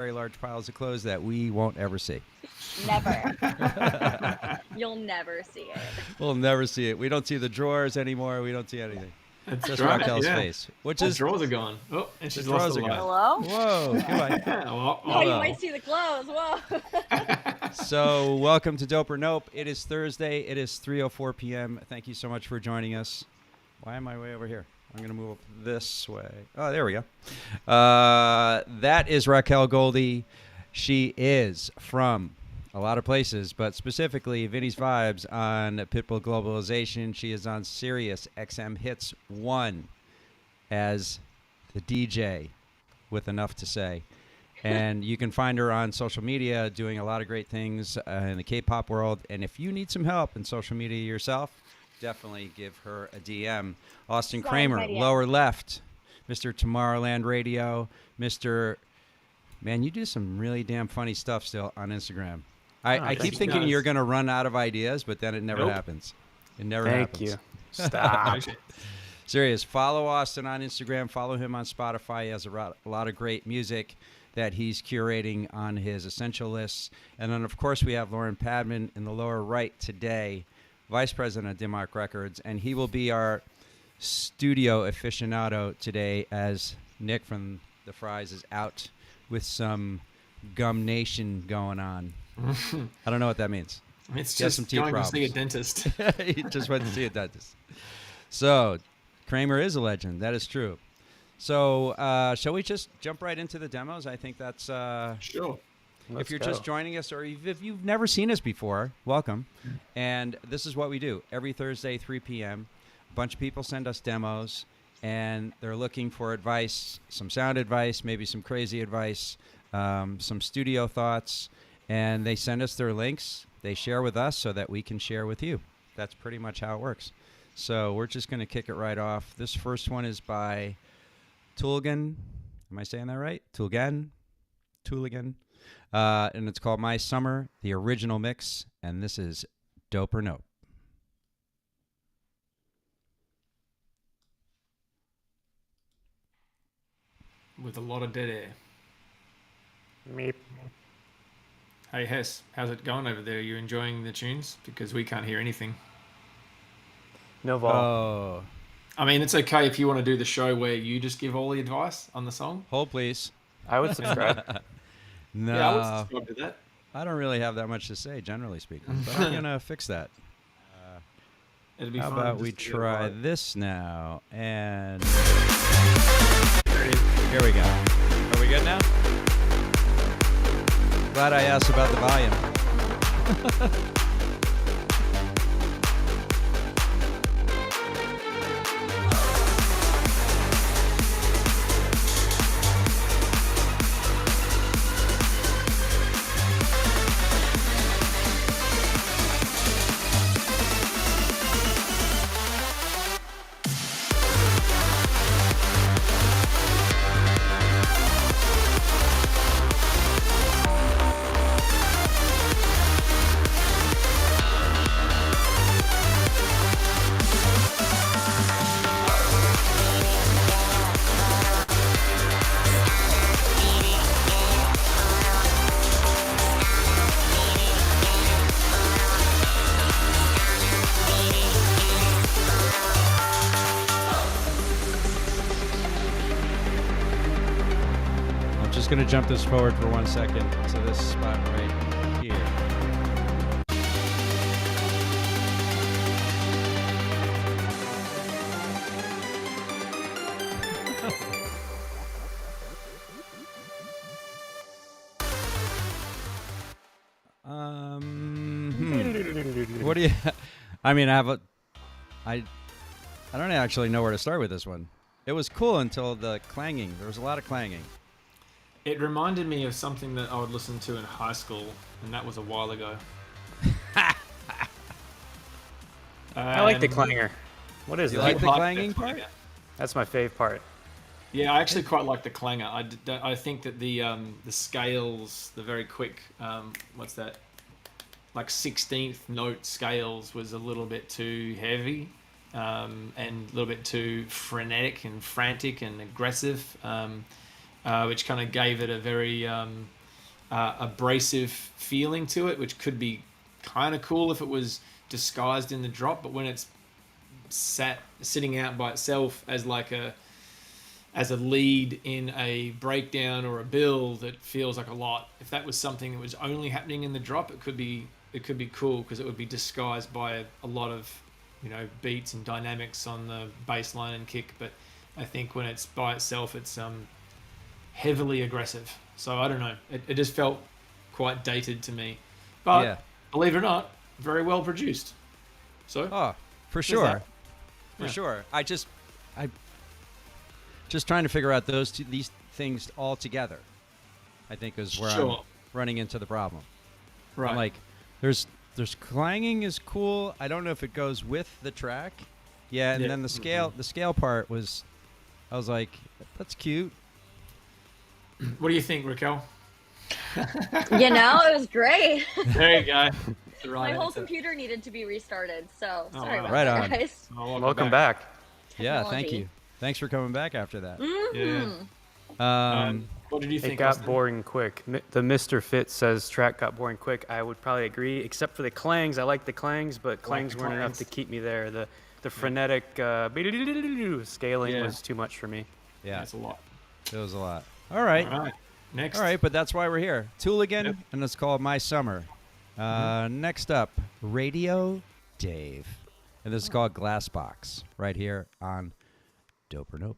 very large piles of clothes that we won't ever see. Never. You'll never see it. We'll never see it. We don't see the drawers anymore. We don't see anything. That's Just right, Raquel's yeah. face, which The is drawers are gone. Oh, and she's the lost drawers the are light. gone. Hello? Whoa, goodbye. Well, Oh, you Hello. might see the clothes. Whoa. So, welcome to Dope or Nope. It is Thursday. It is 3:04 p.m. Thank you so much for joining us. Why am I way over here? I'm going to move up this way. Oh, there we go. That is Raquel Goldie. She is from a lot of places, but specifically Vinny's Vibes on Pitbull Globalization. She is on Sirius XM Hits 1 as the DJ with enough to say. And you can find her on social media doing a lot of great things in the K-pop world. And if you need some help in social media yourself, definitely give her a DM. Austin Slide Kramer, my DM. lower left. Mr. Tomorrowland Radio. Mr. Man, you do some really damn funny stuff still on Instagram. I keep thank you, thinking guys. you're going to run out of ideas, but then it never Nope. happens. It never Thank happens. you. Stop. Serious. Follow Austin on Instagram. Follow him on Spotify. He has a lot of great music that he's curating on his essential lists. And then, of course, we have Lauren Padman in the lower right today, Vice President of Dimark Records. And he will be our studio aficionado today as Nick from The Fries is out with some Gum Nation going on. I don't know what that means. It's He has some just teeth going to see a problems. dentist. He just went to see a dentist. So, Kramer is a legend. That is true. So, shall we just jump right into the demos? I think that's, Sure. if you're just joining us or if you've never seen us before, welcome. And this is what we do. Every Thursday, 3 p.m., a bunch of people send us demos, and they're looking for advice, some sound advice, maybe some crazy advice, some studio thoughts, and they send us their links. They share with us so that we can share with you. That's pretty much how it works. So we're just going to kick it right off. This first one is by Tooligan. Am I saying that right? Tooligan. And it's called My Summer, the original mix. And this is Dope or Nope. With a lot of dead air. Meep. Hey, Hess, how's it going over there? Are you enjoying the tunes? Because we can't hear anything. No vol. Oh, I mean, it's okay if you want to do the show where you just give all the advice on the song. hold please. I would subscribe. No, Yeah, I would subscribe to that. I don't really have that much to say, generally speaking. But I'm going to fix that. It'd be How fun about just we to get it try right. this now? And here we go. Are we good now? Glad I asked about the volume. I'm just going to jump this forward for 1 second to this spot right here. What do you? I mean, I don't actually know where to start with this one. It was cool until the clanging. There was a lot of clanging. It reminded me of something that I would listen to in high school, and that was a while ago. I like the And- clanger. What is You that? like the Hip-hop clanging clanger. part? That's my fave part. Yeah, I actually quite like the clanger. I think that the scales, the very quick, what's that? Like 16th note scales was a little bit too heavy, and a little bit too frenetic and frantic and aggressive. which kind of gave it a very abrasive feeling to it, which could be kind of cool if it was disguised in the drop. But when it's sitting out by itself as like a lead in a breakdown or a build, it feels like a lot. If that was something that was only happening in the drop, it could be cool because it would be disguised by a lot of, beats and dynamics on the bass line and kick. But I think when it's by itself, it's heavily aggressive. So I don't know. It just felt quite dated to me. But Yeah. believe it or not, very well produced. So Oh, for there's sure. that. For Yeah. sure. I just trying to figure out these things all together, I think is where I'm Sure. running into the problem. Right. I'm like, there's clanging is cool. I don't know if it goes with the track. Yeah, and Yeah. then the scale part was, I was like, that's cute. What do you think, Raquel? It was great. There you go. The My right whole answer. computer needed to be restarted, so Oh, sorry wow. about Right that, on. guys. Oh, Welcome back. Yeah, thank Technology. you. Thanks for coming back after that. Yeah. What did you think? It got Austin? boring quick. The Mr. Fit says track got boring quick. I would probably agree, except for the clangs. I like the clangs, but clangs the weren't enough clangs. to keep me there. The frenetic scaling Yeah. was too much for me. Yeah, That's a lot. it was a lot. All right. All right. Next. All right, but that's why we're here. Tooligan, Yep. and it's called My Summer. Next up, Radio Dave. And this is called Glassbox, right here on Dope or Nope.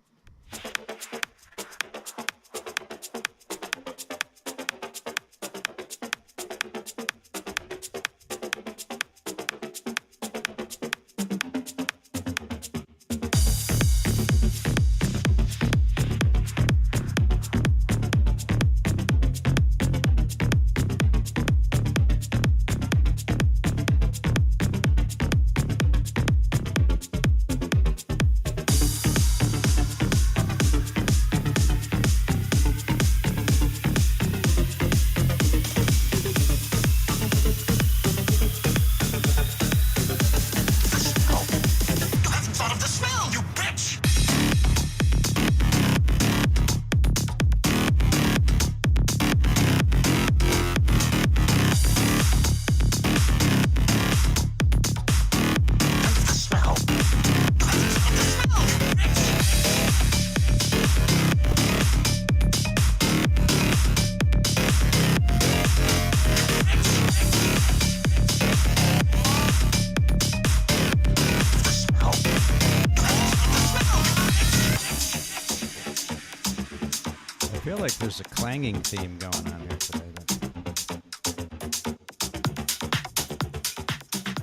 I feel like there's a clanging theme going on here today.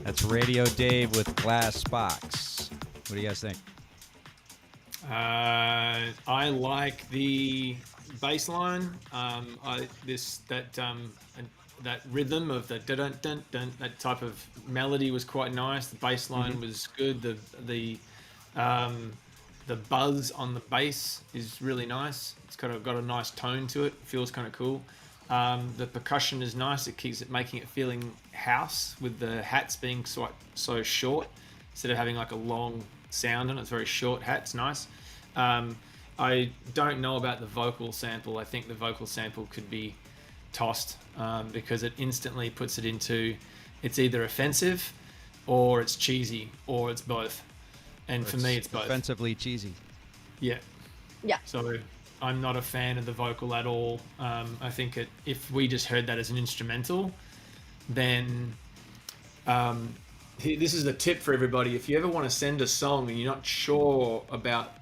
That's Radio Dave with Glass Box. What do you guys think? I like the bass line. That rhythm of the dun dun dun, that type of melody was quite nice. The bass line was good. The buzz on the bass is really nice. It's got a nice tone to it. Feels kind of cool. The percussion is nice. It keeps it making it feeling house with the hats being so short instead of having like a long sound on it. It's very short hat. It's nice. I don't know about the vocal sample. I think the vocal sample could be tossed because it instantly puts it into it's either offensive or it's cheesy or it's both. And for me, it's both. Offensively cheesy. Yeah. Yeah. So I'm not a fan of the vocal at all. I think if we just heard that as an instrumental, then this is a tip for everybody. If you ever want to send a song and you're not sure about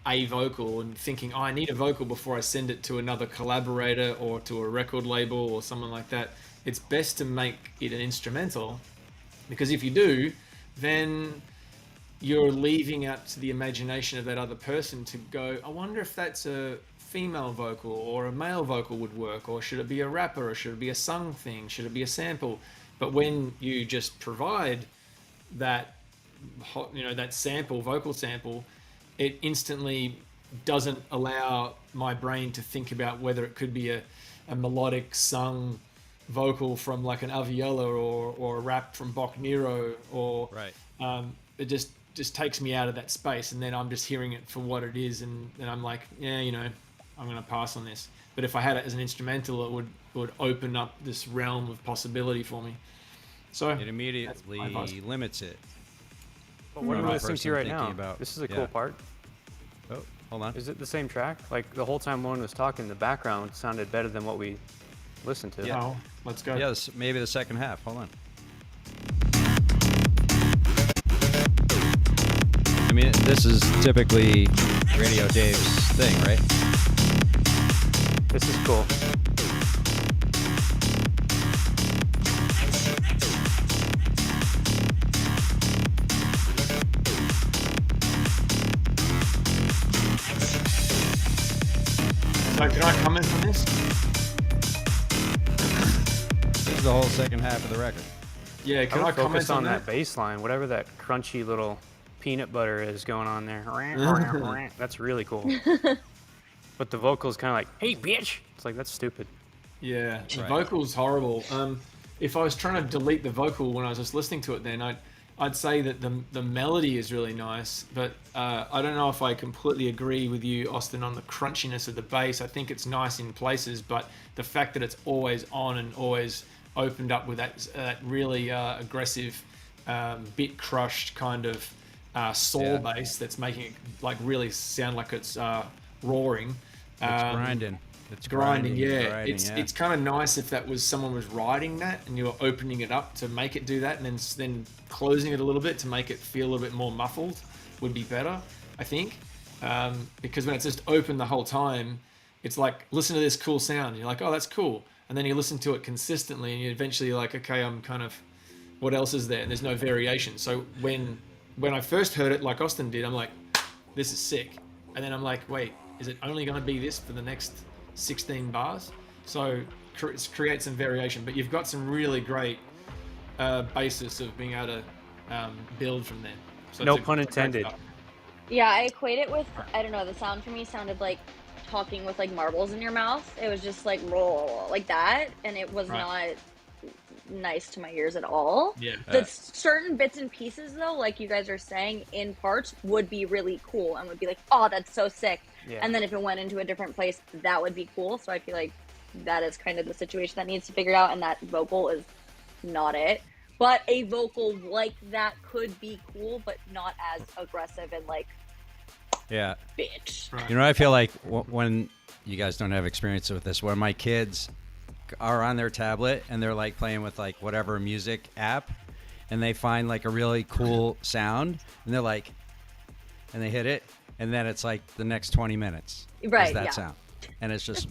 a vocal and thinking, I need a vocal before I send it to another collaborator or to a record label or someone like that, it's best to make it an instrumental, because if you do, then you're leaving out to the imagination of that other person to go, I wonder if that's a female vocal or a male vocal would work, or should it be a rapper, or should it be a sung thing, should it be a sample? But when you just provide that vocal sample, it instantly doesn't allow my brain to think about whether it could be a melodic sung vocal from like an Aviola or a rap from Bok Nero, or Right. it just takes me out of that space, and then I'm just hearing it for what it is, and I'm like, yeah, I'm gonna pass on this. But if I had it as an instrumental, it would open up this realm of possibility for me. So It immediately that's my advice. limits it. But what From are we a listening to person right thinking now? about- This is a yeah. cool part. Oh, hold on. Is it the same track? Like the whole time Lauren was talking, the background sounded better than what we listened to. Yeah. Oh, let's go. Yes, maybe the second half. Hold on. I mean, this is typically Radio Dave's thing, right? This is cool. So can I comment on this? This is the whole second half of the record. Yeah, I can would I comment focus on that that? bass line, whatever that crunchy little peanut butter is going on there. That's really cool. But the vocal's kind of like, "Hey, bitch!" It's like that's stupid. Yeah, the Right. vocal's horrible. If I was trying to delete the vocal when I was just listening to it, then I'd say that the melody is really nice, but I don't know if I completely agree with you, Austin, on the crunchiness of the bass. I think it's nice in places, but the fact that it's always on and always opened up with that really aggressive, bit crushed kind of saw Yeah. bass that's making it like really sound like it's roaring. It's grinding. It's Grinding, yeah. grinding, It's kind of nice if that was someone was riding that and you were opening it up to make it do that, and then closing it a little bit to make it feel a little bit more muffled would be better, I think. Because when it's just open the whole time, it's like, listen to this cool sound. You're like, oh, that's cool. And then you listen to it consistently, and you eventually you're like, okay, I'm kind of, what else is there? And there's no variation. So when I first heard it, like Austin did, I'm like, this is sick. And then I'm like, wait, is it only going to be this for the next 16 bars? So create some variation, but you've got some really great basis of being able to build from there. So No it's a pun great intended. start. Yeah, I equate it with, I don't know, the sound for me sounded like talking with like marbles in your mouth. It was just like roll like that, and it was Right. not nice to my ears at all. Yeah. The certain bits and pieces though, like you guys are saying, in parts would be really cool and would be like, oh, that's so sick. Yeah. And then if it went into a different place, that would be cool. So I feel like that is kind of the situation that needs to figure out, and that vocal is not it. But a vocal like that could be cool, but not as aggressive and like, Yeah. bitch. Right. You know, I feel like when you guys don't have experience with this, when my kids are on their tablet and they're like playing with like whatever music app, and they find like a really cool sound, and they're like, and they hit it, and then it's like the next 20 minutes Right, is that yeah. sound, and it's just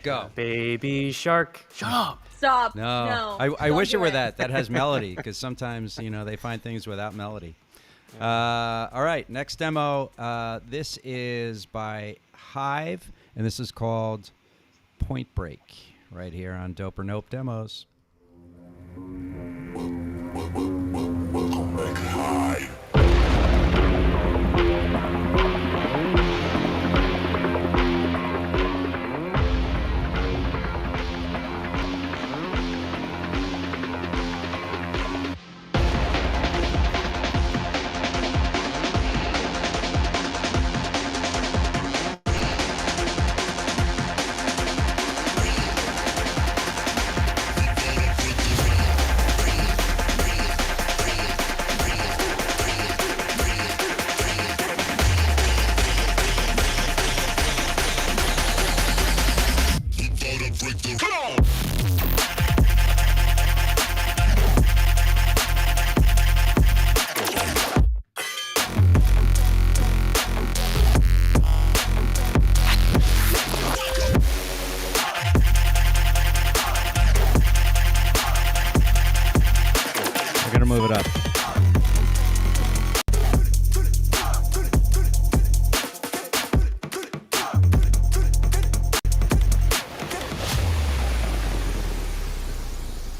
go. Baby shark, shut up. Stop. No, No. I Don't wish it do were that. That has melody, because sometimes they find things without melody. All right, next demo. This is by Hive, and this is called Point Break. Right here on Dope or Nope Demos. We're gonna move it up.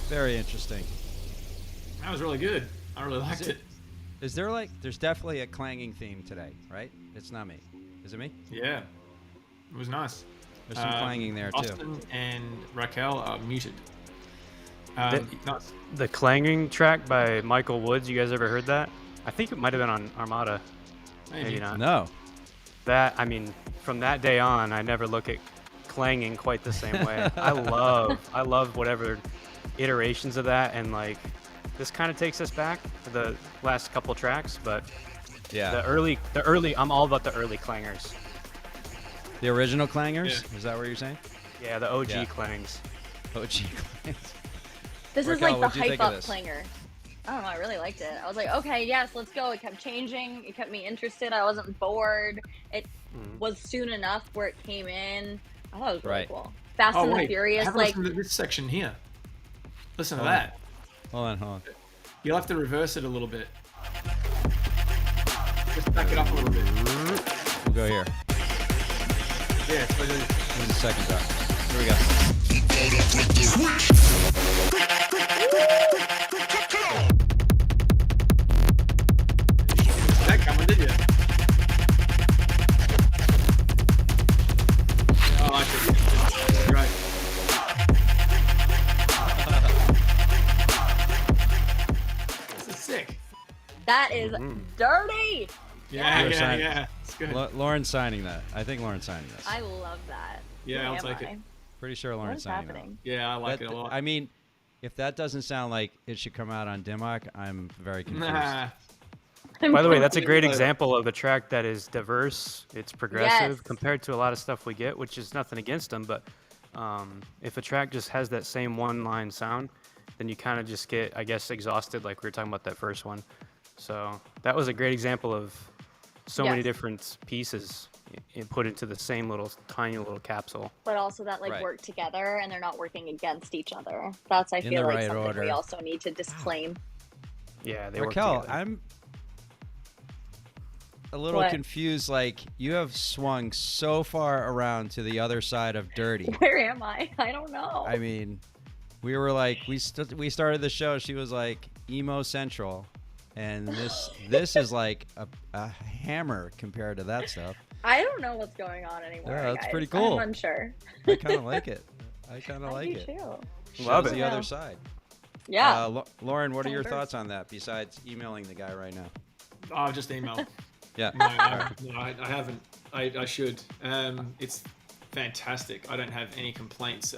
Very interesting. That was really good. I really liked it. Is there there's definitely a clanging theme today, right? It's not me. Is it me? Yeah. It was nice. There's some clanging there too. Austin and Raquel are muted. That- Nice. The clanging track by Michael Woods. You guys ever heard that? I think it might have been on Armada. Maybe not. No. that, I mean, from that day on, I never look at clanging quite the same way. I love whatever iterations of that, and like this kind of takes us back to the last couple tracks, but Yeah. the early, I'm all about the early clangers. The original clangers? Yeah. Is that what you're saying? Yeah, the OG Yeah. clangs. OG clangs. This is Raquel, like the what'd you hype think of up this? clanger. I don't know. I really liked it. I was like, okay, yes, let's go. It kept changing. It kept me interested. I wasn't bored. It was soon enough where it came in. I thought it was really Right. cool. Fast Oh and the wait, Furious, have a like listen to this section here. Listen to Hold on. that. Hold on. You'll have to reverse it a little bit. Just back it up a little bit. We'll go here. Yeah, so just- This is the second drop. Here we go. that coming, did you? Oh, I see. Right. This is sick. that is dirty. Yeah, You're yeah, signing- yeah. It's good. Lauren's signing that. I think Lauren's signing this. I love that. Yeah, Who I'll am take I? it. Pretty sure What Lauren's is signing happening? Yeah, I like that. it a lot. I mean, if that doesn't sound like it should come out on Dimmock, I'm very confused. Nah. By the way, that's a Yeah, great but- example of a track that is diverse. It's progressive Yes. compared to a lot of stuff we get, which is nothing against them. But if a track just has that same one-line sound, then you kind of just get, I guess, exhausted, like we were talking about that first one. So that was a great example of so many Yes. different pieces put into the same little tiny little capsule. But also that like Right. work together and they're not working against each other. That's I In feel the like right something order. we also need to disclaim. Yeah, they work Raquel, together. I'm a little What? confused. Like, you have swung so far around to the other side of dirty. Where am I? I don't know. I mean, we were like, we started the show. She was like emo central, and this is like a hammer compared to that stuff. I don't know what's going on anymore. Yeah, that's guys. pretty cool. I'm unsure. I kind of like it. I kind of I like do it. too. Love Shows it. the Yeah. other side. Yeah. Lauren, what are your Diverse. thoughts on that? Besides emailing the guy right now. Oh, just email. Yeah. No, I haven't. I should. It's fantastic. I don't have any complaints.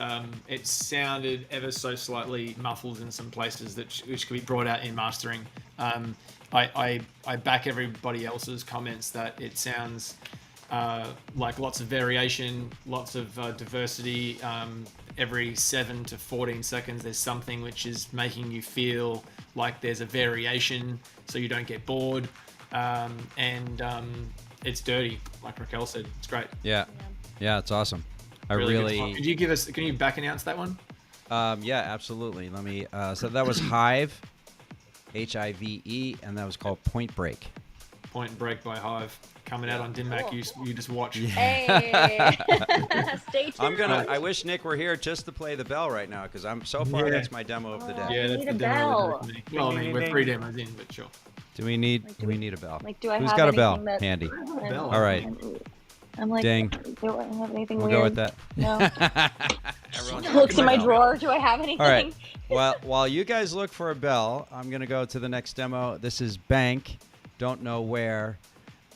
It sounded ever so slightly muffled in some places which could be brought out in mastering. I back everybody else's comments that it sounds like lots of variation, lots of diversity. Every 7 to 14 seconds, there's something which is making you feel like there's a variation, so you don't get bored. And it's dirty, like Raquel said. It's great. Yeah. Yeah, it's awesome. I Really good really. fun. Can you back announce that one? Yeah, absolutely. Let me. So that was Hive, Hive, and that was called Point Break. Point Break by Hive. Coming out on Dinmac, you just watch. Hey. Stay tuned. I'm gonna. I wish Nick were here just to play the bell right now because I'm so far. Yeah. That's my demo of the day. Yeah, We that's need the a demo. bell. of the Well, I mean, we're 3 demos in, but sure. Do we need? Like, Do we need a bell? Like, do I Who's have got a bell anything that- handy? Bell. All right. I'm like, Ding. do I have anything We'll weird? go with that. No. Everyone's Looks in my bell. drawer. Do I have anything? All right. Well, while you guys look for a bell, I'm gonna go to the next demo. This is Bank. Don't know where.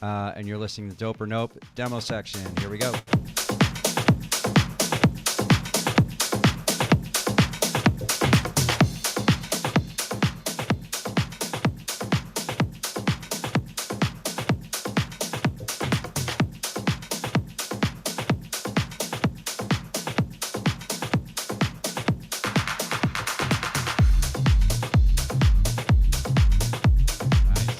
And you're listening to Dope or Nope demo section. Here we go. Nice.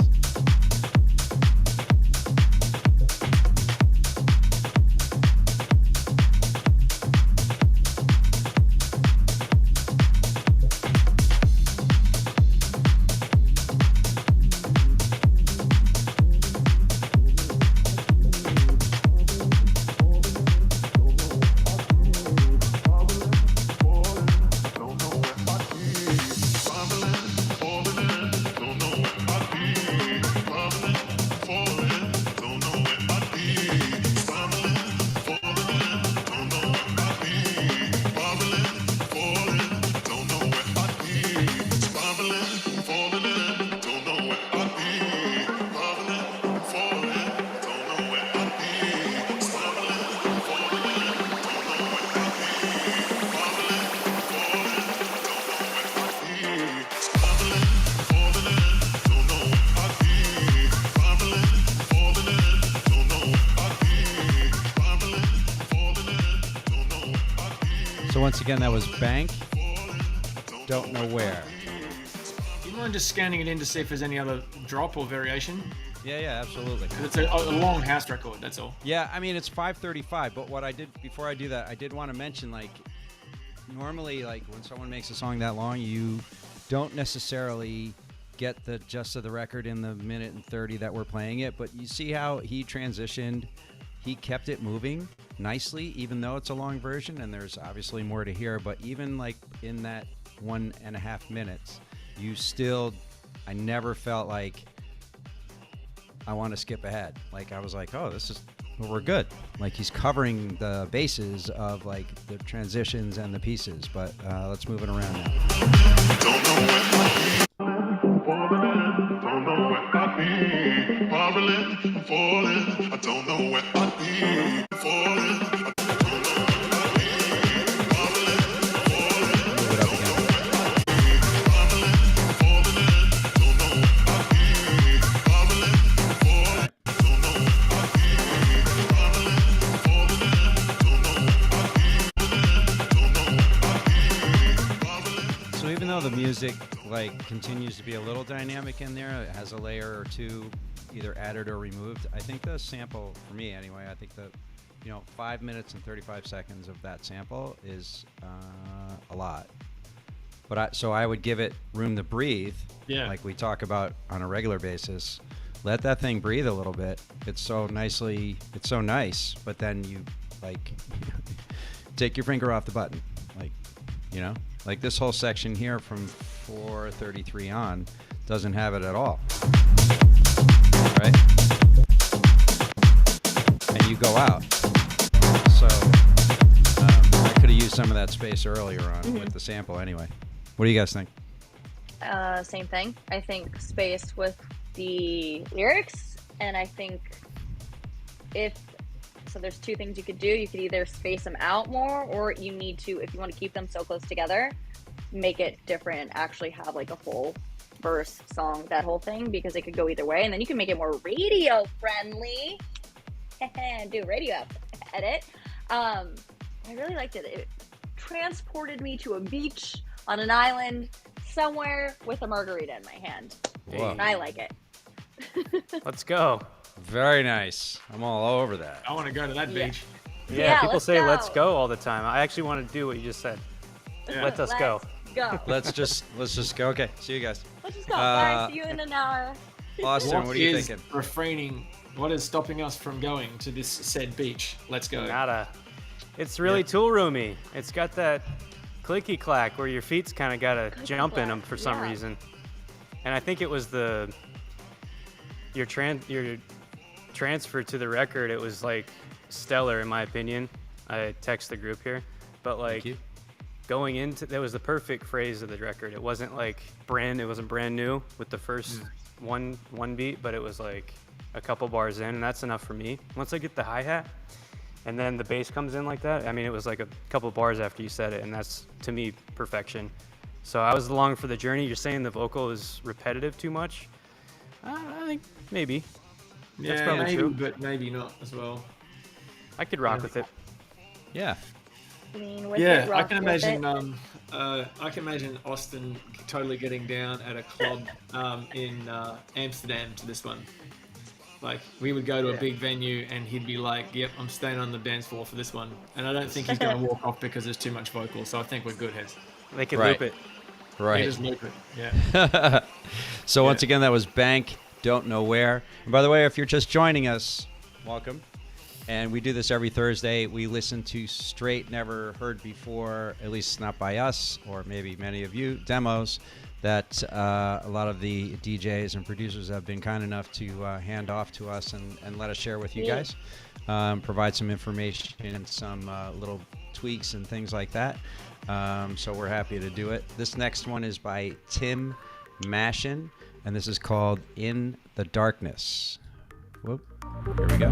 So once again, that was Bank. Don't know where. You mind just scanning it in to see if there's any other drop or variation? Yeah, absolutely. 'Cause it's a long house record, that's all. Yeah, I mean, it's 5:35, but what I did before I do that, I did want to mention, like, normally, like, when someone makes a song that long, you don't necessarily get the gist of the record in the minute and 30 that we're playing it, but you see how he transitioned. He kept it moving nicely, even though it's a long version, and there's obviously more to hear, but even, like, in that 1.5 minutes, I never felt like I want to skip ahead. Like, I was like, oh, we're good. Like, he's covering the bases of, like, the transitions and the pieces, but let's move it around now. Don't know where I be, don't know where I be, marveling, I'm falling, I don't know where I be, falling, I don't know where I be, marveling, I'm falling, Move it up again. So even though the music, like, continues to be a little dynamic in there, it has a layer or two either added or removed, I think the sample, for me anyway, I think that, 5 minutes and 35 seconds of that sample is a lot. But so I would give it room to breathe, Yeah. like we talk about on a regular basis. Let that thing breathe a little bit. It's so nice, but then you, like, take your finger off the button, like this whole section here from 4:33 on doesn't have it at all, right? And you go out. So I could have used some of that space earlier on with the sample anyway. What do you guys think? Same thing. I think space with the lyrics, and I think there's two things you could do. You could either space them out more, or you need to, if you want to keep them so close together, make it different, actually have like a full verse song, that whole thing, because it could go either way, and then you can make it more radio friendly. Do a radio edit. I really liked it. It transported me to a beach on an island somewhere with a margarita in my hand. Whoa. And I like it. Let's go. Very nice. I'm all over that. I want to go to that Yeah. beach. Yeah, people let's say go. let's go all the time. I actually want to do what you just said. Yeah. Let us go. Go. Let's just go. Okay, see you guys. Let's just go. Bye. See you in an hour. Austin, what are you thinking? Refraining? What is stopping us from going to this said beach? Let's go. Nada. It's really tool roomy. It's got that clicky clack where your feet's kind of got to jump in them for some yeah. reason. And I think it was your transfer to the record. It was like stellar in my opinion. I text the group here, but like you. going into that was the perfect phrase of the record. It wasn't like it wasn't brand new with the first one beat, but it was like a couple bars in, and that's enough for me. Once I get the hi-hat and then the bass comes in like that, I mean, it was like a couple bars after you said it, and that's, to me, perfection. So I was along for the journey. You're saying the vocal is repetitive too much? I think maybe. That's Yeah, probably maybe, true. but maybe not as well. I could rock with it. Yeah. Lean with Yeah, it, I rock can with imagine. it. I can imagine Austin totally getting down at a club in Amsterdam to this one. Like, we would go to a big venue and he'd be like, "Yep, I'm staying on the dance floor for this one." And I don't think he's going to walk off because there's too much vocal. So I think we're good, heads. They could Right. loop it. Yeah, Right. just loop it. Yeah. So once again, that was Bank, Don't Know Where. And by the way, if you're just joining us, welcome. And we do this every Thursday. We listen to straight, never heard before, at least not by us, or maybe many of you, demos that a lot of the DJs and producers have been kind enough to hand off to us and let us share with you guys. Provide some information and some little tweaks and things like that. So we're happy to do it. This next one is by Tim Mashin, and this is called In the Darkness. Whoop. Here we go.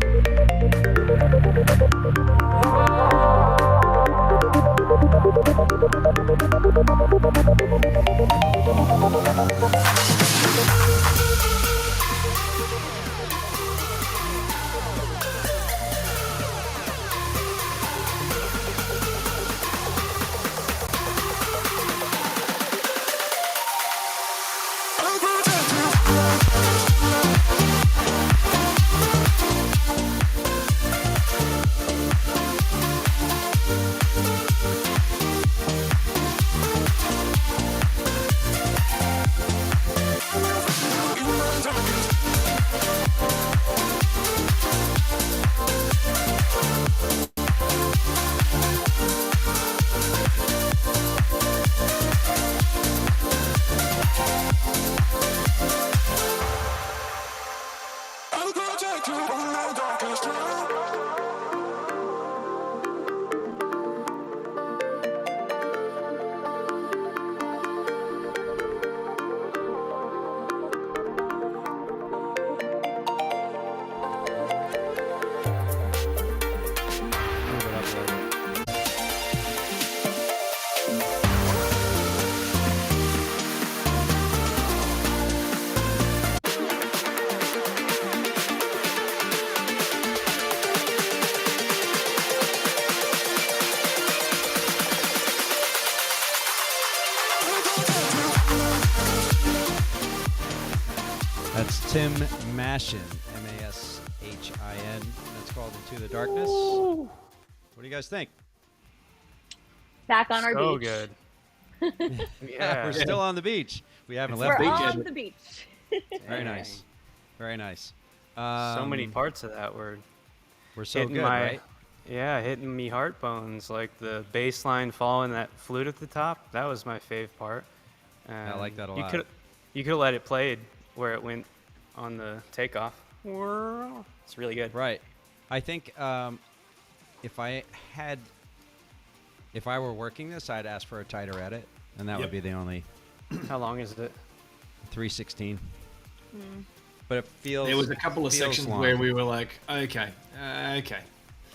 That's Tim Mashin, Mashin. That's called Into the Darkness. What do you guys think? Back on our So beach. good. We're Yeah. still on the beach. We haven't It's left We're the beach. on the beach. Very Dang. nice. Very nice. So many parts of that were We're so hitting good, my, right? yeah, hitting me heart bones. Like the bass line following that flute at the top. That was my fave part. I like that a You lot. could have let it play where it went on the takeoff. It's really good. Right. I think if I were working this, I'd ask for a tighter edit, and that would Yep. be the only How long is it? 316. But it feels. There was a couple of feels sections long. where we were like, okay.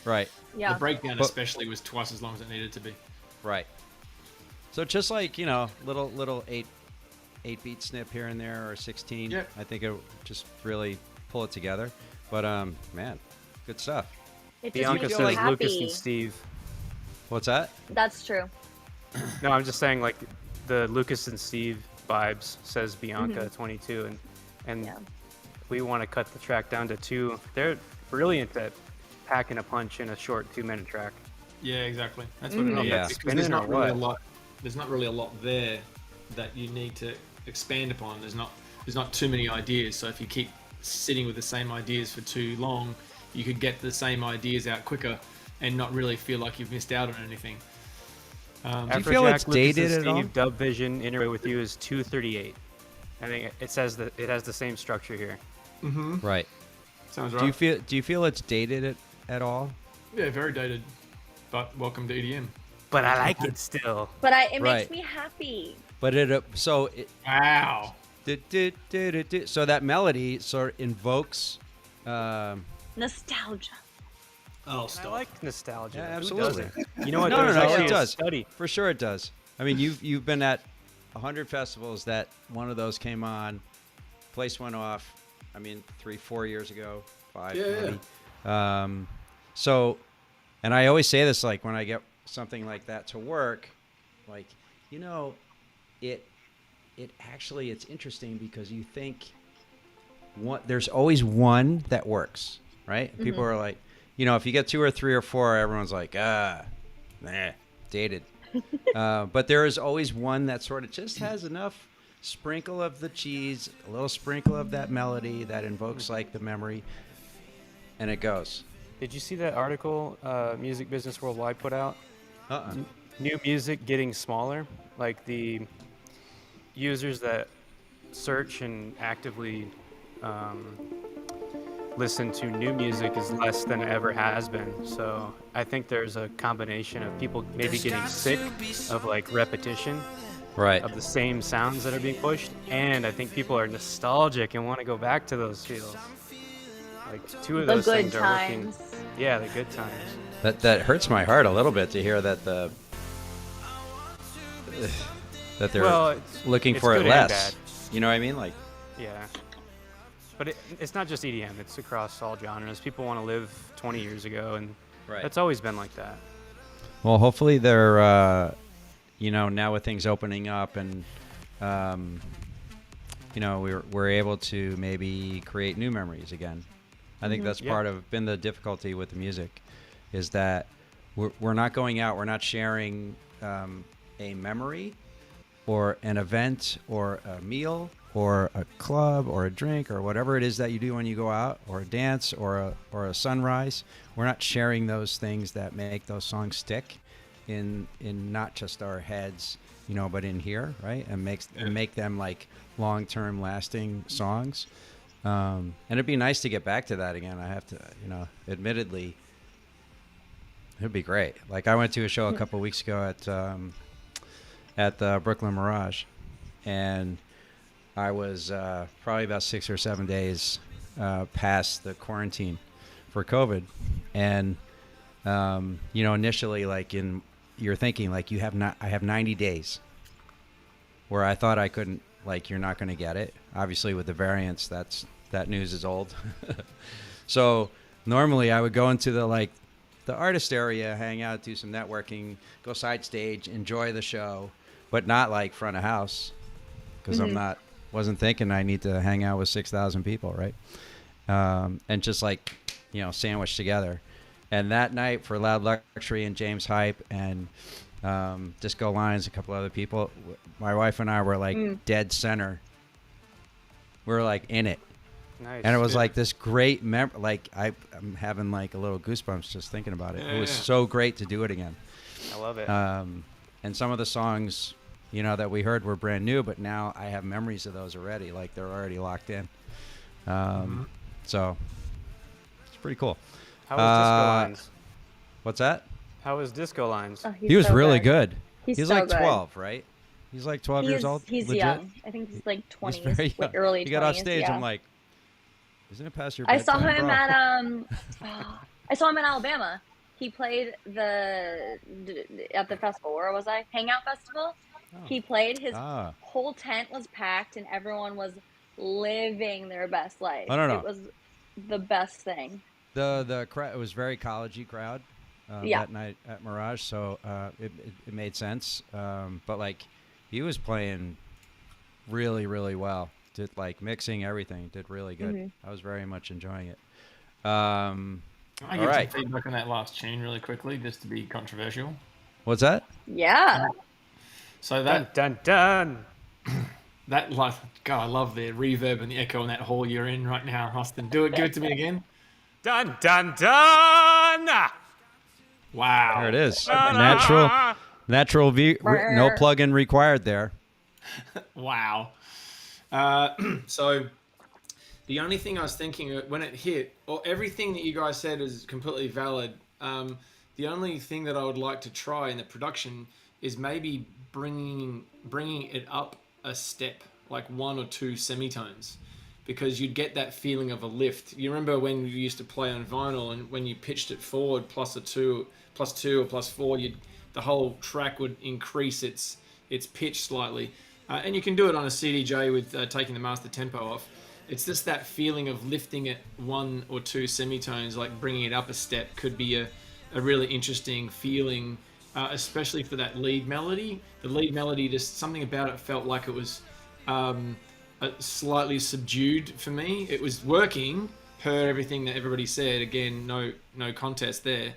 Right. Yeah. The breakdown But- especially was twice as long as it needed to be. Right. So just like little 8-beat snip here and there, or 16. Yep. I think it would just really pull it together. But man, good stuff. It just Bianca makes says you happy. Lucas and Steve. What's that? That's true. No, I'm just saying like the Lucas and Steve vibes says Bianca 22, and Yeah. we want to cut the track down to 2. They're brilliant at packing a punch in a short 2-minute track. Yeah, exactly. That's what it needs. Yeah. Because there's Spinning or not really a what? lot. There's not really a lot there that you need to expand upon. There's not too many ideas. So if you keep sitting with the same ideas for too long, you could get the same ideas out quicker and not really feel like you've missed out on anything. Do you Afrojack, feel it's Lucas dated and at all? Steve, Dub Vision, Interway with You is 238. I think it says that it has the same structure here. Right. Sounds Do right. you feel it's dated at all? Yeah, very dated. But welcome to EDM. But I like it still. But it Right. makes me happy. But Wow. so that melody sort of invokes. Nostalgia. Oh, I stop. like nostalgia. Yeah, Who absolutely. doesn't? You know what? No, There's actually it a does. study. For sure, it does. I mean, you've been at 100 festivals that one of those came on, place went off. I mean, 3-4 years ago, 5 Yeah, maybe. So, and I always say this, like when I get something like that to work, like it's interesting because you think there's always one that works, right? People are like, if you get 2 or 3 or 4, everyone's like, dated. But there is always one that sort of just has enough sprinkle of the cheese, a little sprinkle of that melody that invokes like the memory, and it goes. Did you see that article Music Business Worldwide put out? Uh-uh. New music getting smaller. Like the users that search and actively listen to new music is less than it ever has been. So I think there's a combination of people maybe getting sick of like repetition Right. of the same sounds that are being pushed, and I think people are nostalgic and want to go back to those feels. Like 2 of The those good things are working. times. Yeah, the good times. That hurts my heart a little bit to hear that that they're Well, looking it's for it good and less. bad. You know what I mean? Like, Yeah. But it's not just EDM, it's across all genres. People want to live 20 years ago, and right. it's always been like that. Well, hopefully they're, now with things opening up and, we're able to maybe create new memories again. I think that's Yeah. part of been the difficulty with the music, is that we're not going out, we're not sharing a memory, or an event, or a meal, or a club, or a drink, or whatever it is that you do when you go out, or a dance, or a sunrise. We're not sharing those things that make those songs stick in not just our heads, but in here, right? And make them like long-term lasting songs. And it'd be nice to get back to that again. I have to, admittedly, it'd be great. Like I went to a show a couple weeks ago at the Brooklyn Mirage, and I was probably about 6 or 7 days past the quarantine for COVID, and initially, like you're thinking like I have 90 days, where I thought I couldn't. Like you're not going to get it. Obviously, with the variants, that news is old. So normally I would go into the artist area, hang out, do some networking, go side stage, enjoy the show, but not like front of house, because I'm not wasn't thinking I need to hang out with 6,000 people, right? And just like, sandwiched together. And that night for Loud Luxury and James Hype and Disco Lines, a couple other people, my wife and I were like dead center. We were like in it. Nice. And it was Yeah. like this great like I'm having like a little goosebumps just thinking about it. Yeah, It was yeah. so great to do it again. I love it. And some of the songs, that we heard were brand new, but now I have memories of those already. Like they're already locked in. So it's pretty cool. How was Disco uh, Lines? What's that? How was Disco Lines? Oh, He was so really good. He's He's so like good. 12, right? He's like 12 years old. He's legit? young. I think he's like He's 20s, very young. like early 20s. He got off stage. Yeah. I'm like, isn't it past your I bedtime, saw him bro? at I saw him in Alabama. He played at the festival. Where was I? Hangout Festival. Oh. He played. His Ah. whole tent was packed, and everyone was living their best life. I don't know. It was the best thing. The crowd, it was very collegey crowd Yeah. that night at Mirage, so it made sense. But like he was playing really, really well. Did like mixing everything. Did really good. Mm-hmm. I was very much enjoying it. I All give right. some feedback on that last tune really quickly, just to be controversial. What's that? Yeah. So Dun that dun dun. God, I love the reverb and the echo in that hall you're in right now, Austin. Give it to me again. Dun dun dun. Wow. There it is. Natural no plug-in required there. Wow. So the only thing I was thinking when it hit, or everything that you guys said is completely valid. The only thing that I would like to try in the production is maybe bringing it up a step, like 1 or 2 semitones, because you'd get that feeling of a lift. You remember when you used to play on vinyl, and when you pitched it forward plus 2 or plus 4, the whole track would increase its pitch slightly. And you can do it on a CDJ with taking the master tempo off. It's just that feeling of lifting it 1 or 2 semitones, like bringing it up a step, could be a really interesting feeling, especially for that lead melody. The lead melody, just something about it felt like it was slightly subdued for me. It was working per everything that everybody said. Again, no contest there.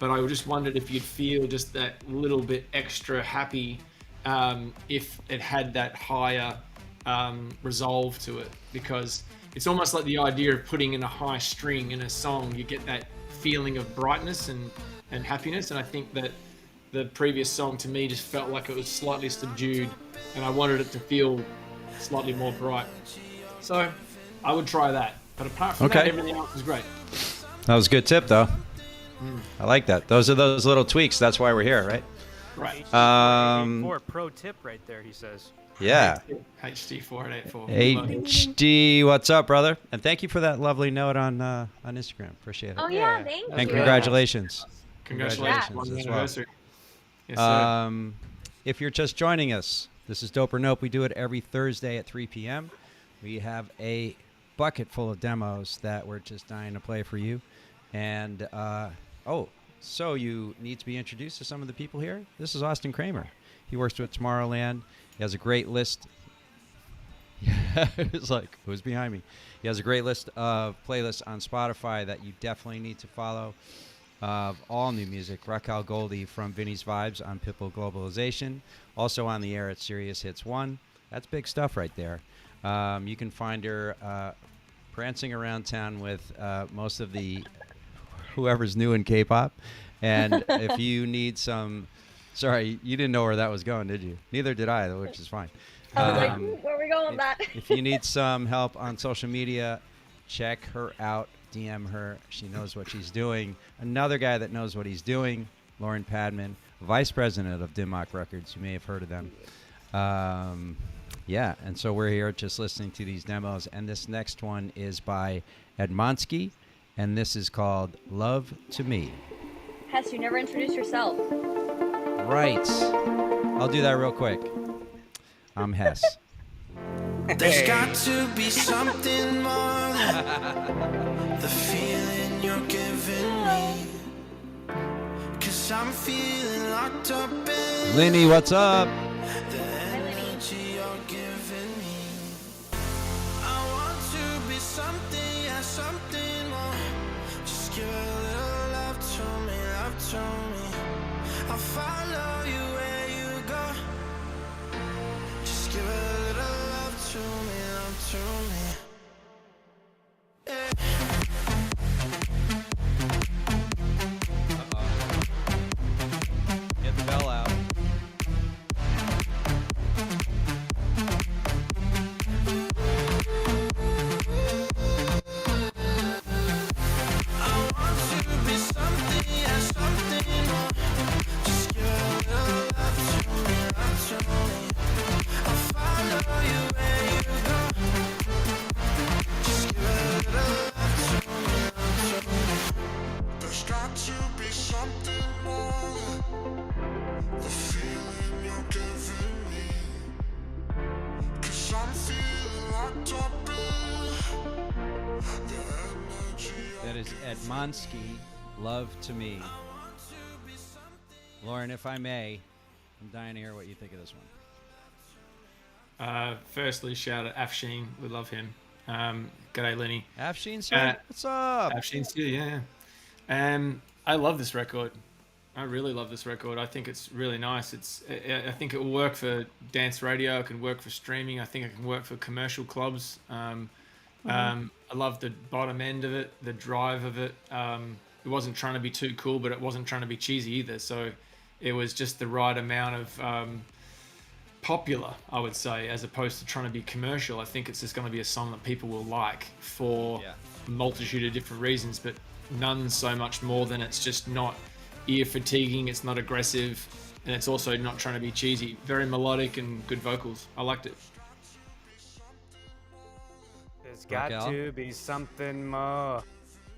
But I just wondered if you'd feel just that little bit extra happy if it had that higher resolve to it, because it's almost like the idea of putting in a high string in a song. You get that feeling of brightness and happiness, and I think that the previous song to me just felt like it was slightly subdued, and I wanted it to feel slightly more bright. So I would try that. But apart from that, Okay. everything else is great. That was a good tip, though. I like that. Those are those little tweaks. That's why we're here, right? Right. For pro tip right there, he says. Yeah. HD4884. HD, what's up, brother? And thank you for that lovely note on Instagram. Appreciate it. Oh yeah, Yeah. thank And you. congratulations. Congratulations. Congratulations One as well. anniversary. Yes, sir. If you're just joining us, this is Dope or Nope. We do it every Thursday at 3 p.m. We have a bucket full of demos that we're just dying to play for you. And, so you need to be introduced to some of the people here. This is Austin Kramer. He works with Tomorrowland. He has a great list. It's like, who's behind me? He has a great list of playlists on Spotify that you definitely need to follow. Of all new music, Raquel Goldie from Vinny's Vibes on Pitbull Globalization, also on the air at Sirius Hits 1. That's big stuff right there. You can find her prancing around town with most of the whoever's new in K-pop. And if you need some, sorry, you didn't know where that was going, did you? Neither did I, which is fine. I was like, where are we going with that? If you need some help on social media, check her out. DM her. She knows what she's doing. Another guy that knows what he's doing, Lauren Padman, vice president of Dimmock Records. You may have heard of them. Yeah, and so we're here just listening to these demos. And this next one is by Edmonsky, and this is called Love to Me. Hess, you never introduced yourself. Right. I'll do that real quick. I'm Hess. There's got to be something more than the feeling you're giving me. 'Cause I'm feeling locked up in Lenny, what's up? the energy you're giving me. I'm feeling locked up in the energy. That is Edmonsky, Love to Me. Lauren, if I may, I'm dying to hear what you think of this one. Firstly, shout out Afshin. We love him. G'day, Lenny. Afshin's here. What's up? Afshin's here, yeah. I love this record. I really love this record. I think it's really nice. I think it will work for dance radio. It can work for streaming. I think it can work for commercial clubs. I love the bottom end of it, the drive of it. It wasn't trying to be too cool, but it wasn't trying to be cheesy either. So it was just the right amount of popular, I would say, as opposed to trying to be commercial. I think it's just going to be a song that people will like for a multitude of different reasons, but none so much more than it's just not ear fatiguing, it's not aggressive, and it's also not trying to be cheesy. Very melodic and good vocals. I liked it. There's got Raquel? to be something more.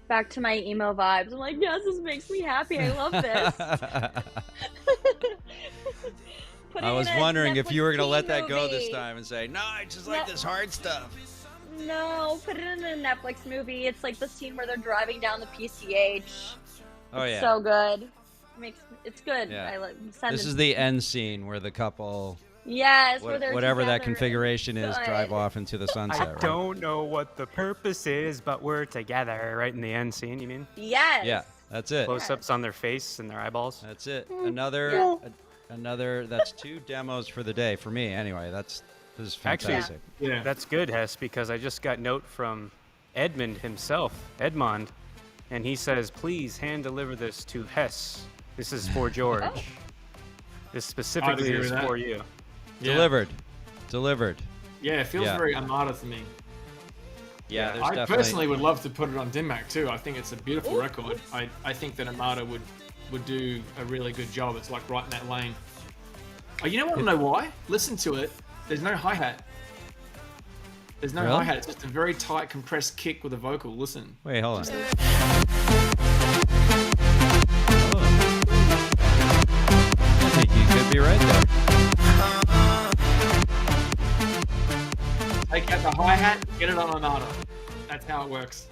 Back to my emo vibes. I'm like, yes, this makes me happy. I love this. Put I it was in a wondering if you were going to Netflix let that go this movie. time and say, no, I just like No. this hard stuff. No, put it in a Netflix movie. It's like the scene where they're driving down the PCH. Oh, It's yeah. so good. It's good. Yeah. I send This it- is the end scene where the couple, yes, where they're whatever that together. configuration is, Good. drive off into the sunset. I right? don't know what the purpose is, but we're together, right in the end scene, you mean? Yes. Yeah, that's it. Close-ups on their face and their eyeballs. That's it. Mm, Another. That's 2 demos for the day for me. Anyway, this is Actually, fantastic. Yeah. That's good, Hess, because I just got note from Edmund himself, Edmond, and he says, please hand deliver this to Hess. This is for George. Oh. This specifically agree is with that. for you. Yeah. Delivered. Yeah, it feels Yeah. very Armada to me. Yeah, there's I definitely. personally would love to put it on Dimac too. I think it's a beautiful record. I think that Armada would do a really good job. It's like right in that lane. Oh, you know what? I don't know why. Listen to it. There's no hi-hat. There's no Really? hi-hat. It's just a very tight, compressed kick with a vocal. Listen. Wait, hold on. I think you could be right there. Take out the hi-hat, get it on Armada. That's how it works.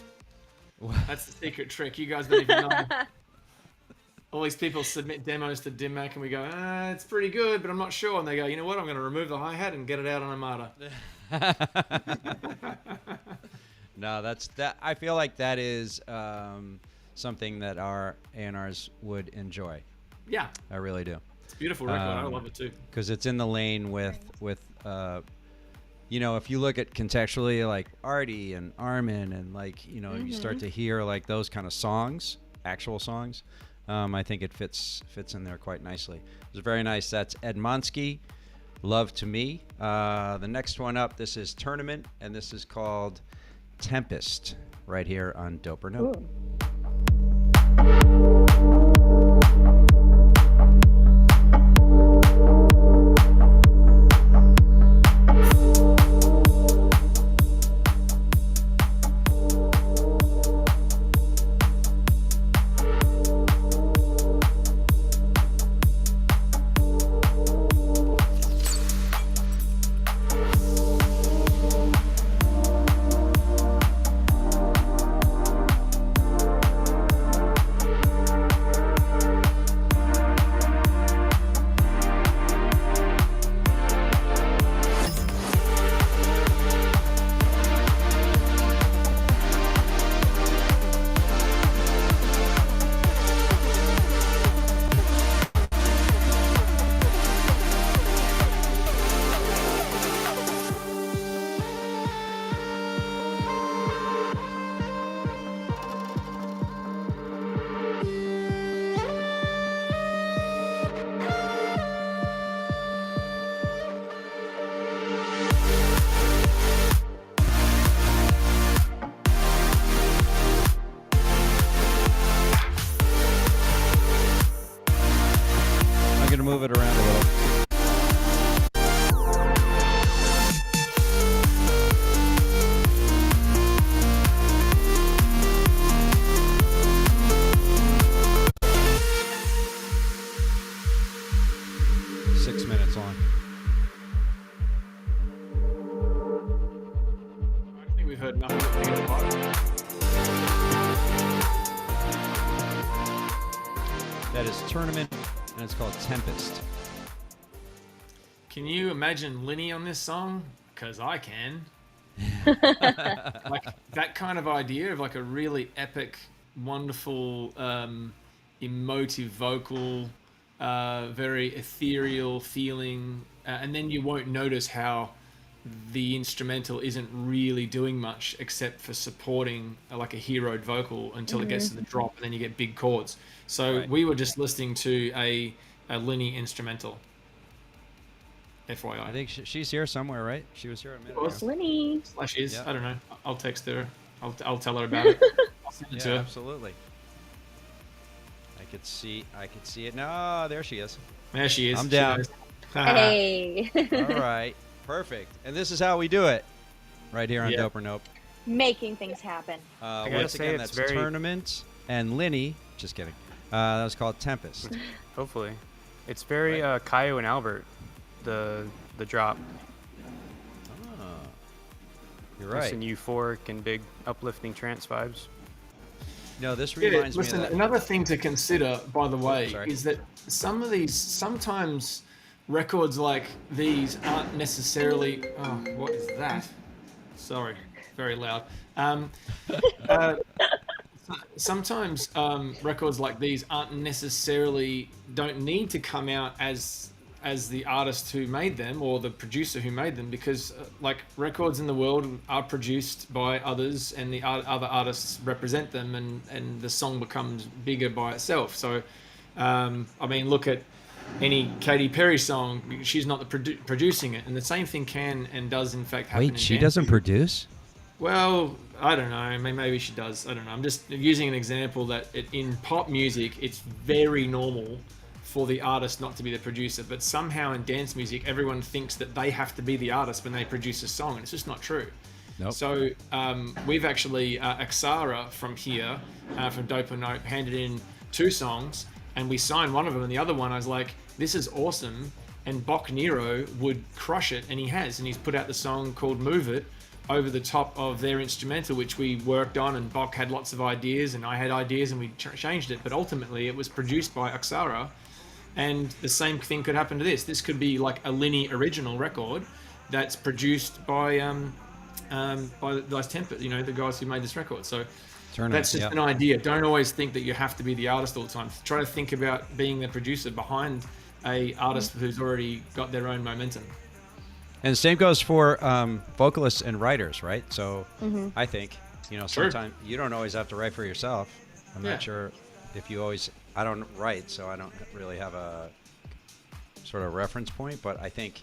That's the secret trick. You guys don't even know. All these people submit demos to Dimac and we go, it's pretty good, but I'm not sure. And they go, you know what? I'm going to remove the hi-hat and get it out on Armada. No, that. I feel like that is something that our A&Rs would enjoy. Yeah, I really do, it's a beautiful record. I love it too. because it's in the lane with if you look at contextually like Artie and Armin and like you start to hear like those kind of songs, actual songs. I think it fits in there quite nicely. It's very nice. That's Edmonsky, Love to Me. The next one up, this is Tournament, and this is called Tempest, right here on Dope or Nope. I'm gonna move it around a little. Six minutes long. Tournament, and it's called Tempest. Can you imagine Linny on this song? Because I can. Like that kind of idea of like a really epic, wonderful, emotive vocal, very ethereal feeling, and then you won't notice how the instrumental isn't really doing much except for supporting like a heroed vocal until it gets to the drop, and then you get big chords. So Right. we were just listening to a Linny instrumental. FYI. I think she's here somewhere, right? She was here a minute ago. Was. Linny. Slash is. Yeah. I don't know. I'll text her. I'll tell her about it. I'll send it to Yeah, her. absolutely. I could see it. No, there she is. There she is. I'm She down. knows. Hey. All right, perfect. And this is how we do it, right here on Yeah. Dope or Nope. Making things happen. gotta Once say again, it's that's very- Tournament and Linny. Just kidding. That was called Tempest. Hopefully, it's very Caio and Albert, the drop. Oh, you're Nice right. and euphoric and big uplifting trance vibes. No, this Yeah, reminds listen, me of that. another thing to consider, by the way, sorry. is that sometimes records like these aren't necessarily. Oh, what is that? Sorry, very loud. Uh, sometimes records like these don't need to come out as the artist who made them or the producer who made them, because like records in the world are produced by others and the other artists represent them, and the song becomes bigger by itself. So I mean, look at any Katy Perry song, she's not producing it, and the same thing can and does in fact happen. Wait, in she dance doesn't music. produce? Well, I don't know. I mean, maybe she does. I don't know. I'm just using an example that in pop music, it's very normal for the artist not to be the producer, but somehow in dance music, everyone thinks that they have to be the artist when they produce a song, and it's just not true. Nope. So we've actually, Axara from here, from Dope or Nope, handed in 2 songs, and we signed one of them, and the other one I was like, this is awesome, and Bok Nero would crush it, and he has, and he's put out the song called Move It over the top of their instrumental, which we worked on, and Bok had lots of ideas, and I had ideas, and we changed it, but ultimately it was produced by Axara, and the same thing could happen to this. This could be like a Linny original record that's produced by those Tempest, the guys who made this record. So Tournament, that's just yeah. an idea. Don't always think that you have to be the artist all the time. Try to think about being the producer behind a artist who's already got their own momentum. And the same goes for vocalists and writers, right? So I think, Sure. sometimes you don't always have to write for yourself. I'm Yeah. not sure if you always, I don't write, so I don't really have a sort of reference point, but I think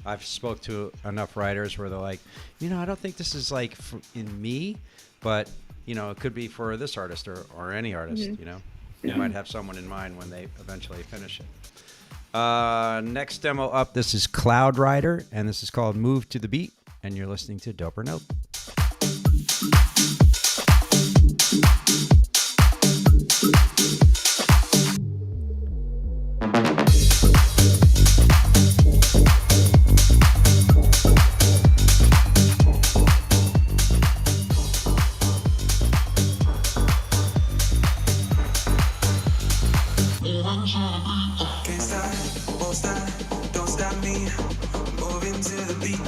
I've spoke to enough writers where they're like, I don't think this is like in me, but it could be for this artist or any artist, You Yeah. might have someone in mind when they eventually finish it. Next demo up, this is Cloud Rider, and this is called Move to the Beat, and you're listening to Dope or Nope. Can't stop, won't stop, don't stop me. Moving to the beat,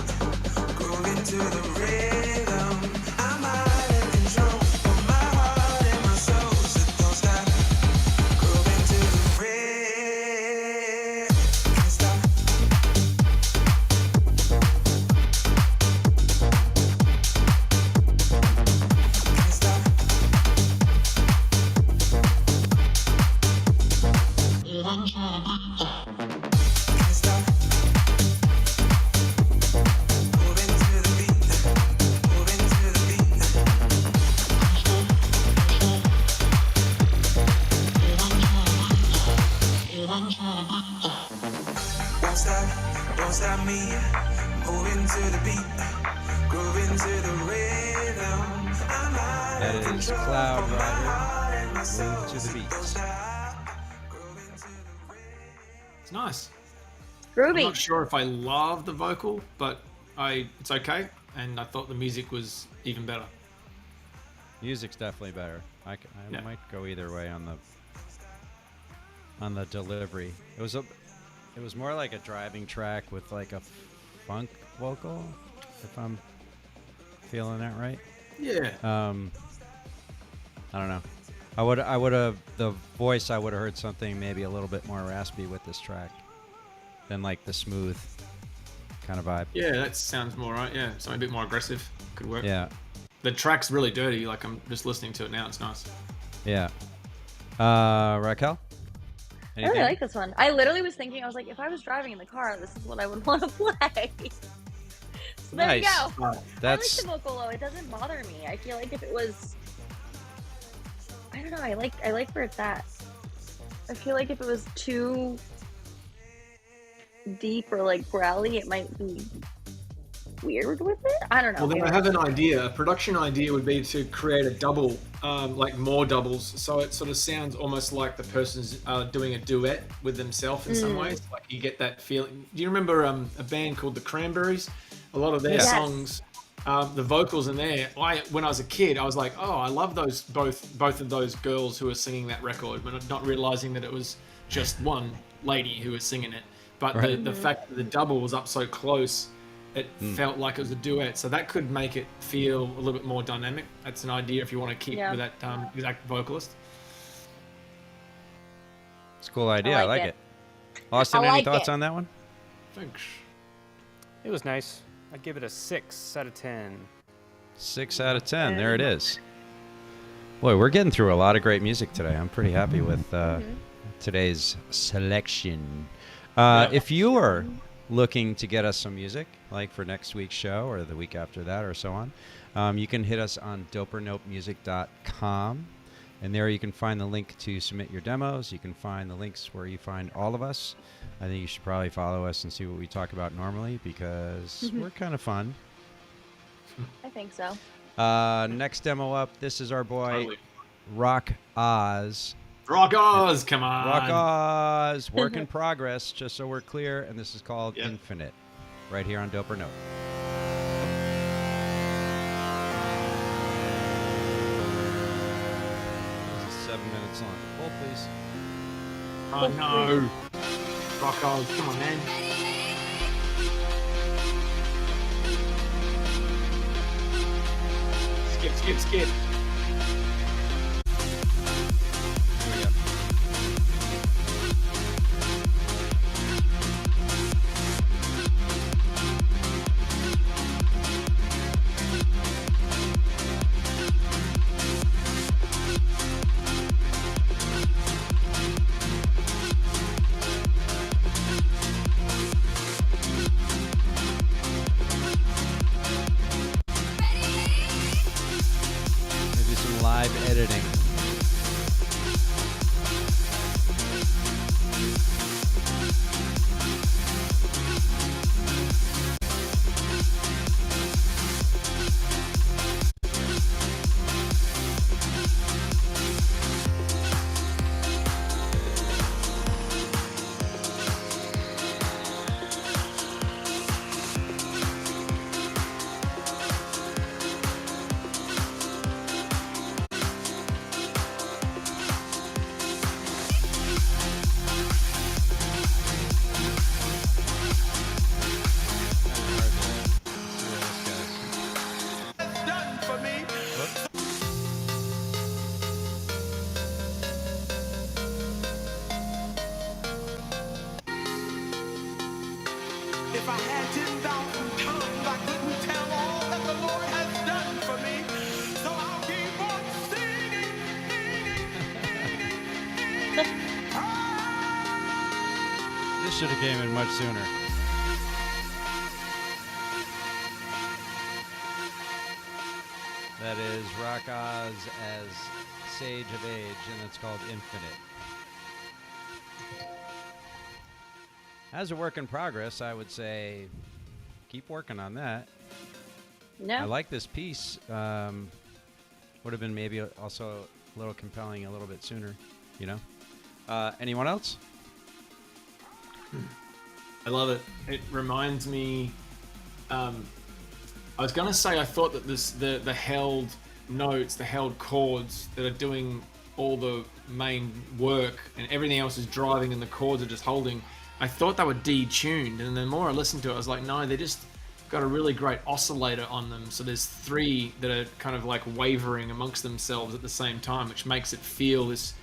grooving to the rhythm. I'm out of control of my heart and my soul, so don't stop. Grooving to the rhythm. Can't stop. Can't stop. Can't stop. Moving to the beat, moving to the beat. Won't stop, don't stop me. Moving to the beat, grooving to the rhythm. I'm out That of is control Cloud of my heart and my Rider, soul. Move to the Beat. Don't stop, grooving to the rhythm. It's nice. I'm Groovy. not sure if I love the vocal, but it's okay, and I thought the music was even better. Music's definitely better. I Yeah. might go either way on the on the delivery. It was more like a driving track with like a funk vocal, if I'm feeling that right. Yeah. I don't know. I would have the voice. I would have heard something maybe a little bit more raspy with this track than like the smooth kind of vibe. Yeah, that sounds more right. Yeah, something a bit more aggressive could work. Yeah, The track's really dirty. Like I'm just listening to it now. It's nice. yeah. Raquel? I really like this one. I literally was thinking, I was like, if I was driving in the car, this is what I would want to play. So there we Nice. go. That's I like the vocal though. It doesn't bother me. I feel like if it was, I don't know. I like where it's at. I feel like if it was too deep or like growly, it might be weird with it. I don't know. Well, then I have an idea. A production idea would be to create a double, like more doubles, so it sort of sounds almost like the person's doing a duet with themselves in some ways. Like you get that feeling. Do you remember a band called the Cranberries? A lot of their Yes. songs, the vocals in there. When I was a kid, I was like, oh, I love those both of those girls who were singing that record, but not realizing that it was just one lady who was singing it. But Right. the fact that the double was up so close, it felt like it was a duet. So that could make it feel a little bit more dynamic. That's an idea if you want to keep Yeah. with that exact vocalist. It's a cool idea. I like like it. it. Austin, I any like thoughts it. on that one? Thanks. It was nice. I'd give it a 6 out of 10. 6 out of 10. There it is. Boy, we're getting through a lot of great music today. I'm pretty happy with today's selection. If you are looking to get us some music, like for next week's show or the week after that or so on, you can hit us on dopernopemusic.com. And there you can find the link to submit your demos. You can find the links where you find all of us. I think you should probably follow us and see what we talk about normally because we're kind of fun. I think so. Next demo up, this is our boy Totally. Rock Oz. Rock Oz, come on. Rock Oz, work in progress, just so we're clear. And this is called Yep. Infinite, right here on Doper Note. This is 7 minutes long. Hold, please. Oh no. Rock Oz, come on, man. Skip, skip, skip. Here we go. Maybe some live editing. If I had 10,000 tongues, I couldn't tell all that the Lord has done for me. So I'll keep on singing, This should have came in much sooner. That is Rock Oz as Sage of Age, and it's called Infinite. As a work in progress, I would say keep working on that. No. I like this piece. Would have been maybe also a little compelling a little bit sooner, you know? Anyone else? I love it. It reminds me. I was gonna say I thought that the held notes, the held chords that are doing all the main work and everything else is driving and the chords are just holding, I thought they were detuned, and the more I listened to it, I was like, no, they just got a really great oscillator on them. So there's 3 that are kind of like wavering amongst themselves at the same time, which makes it feel this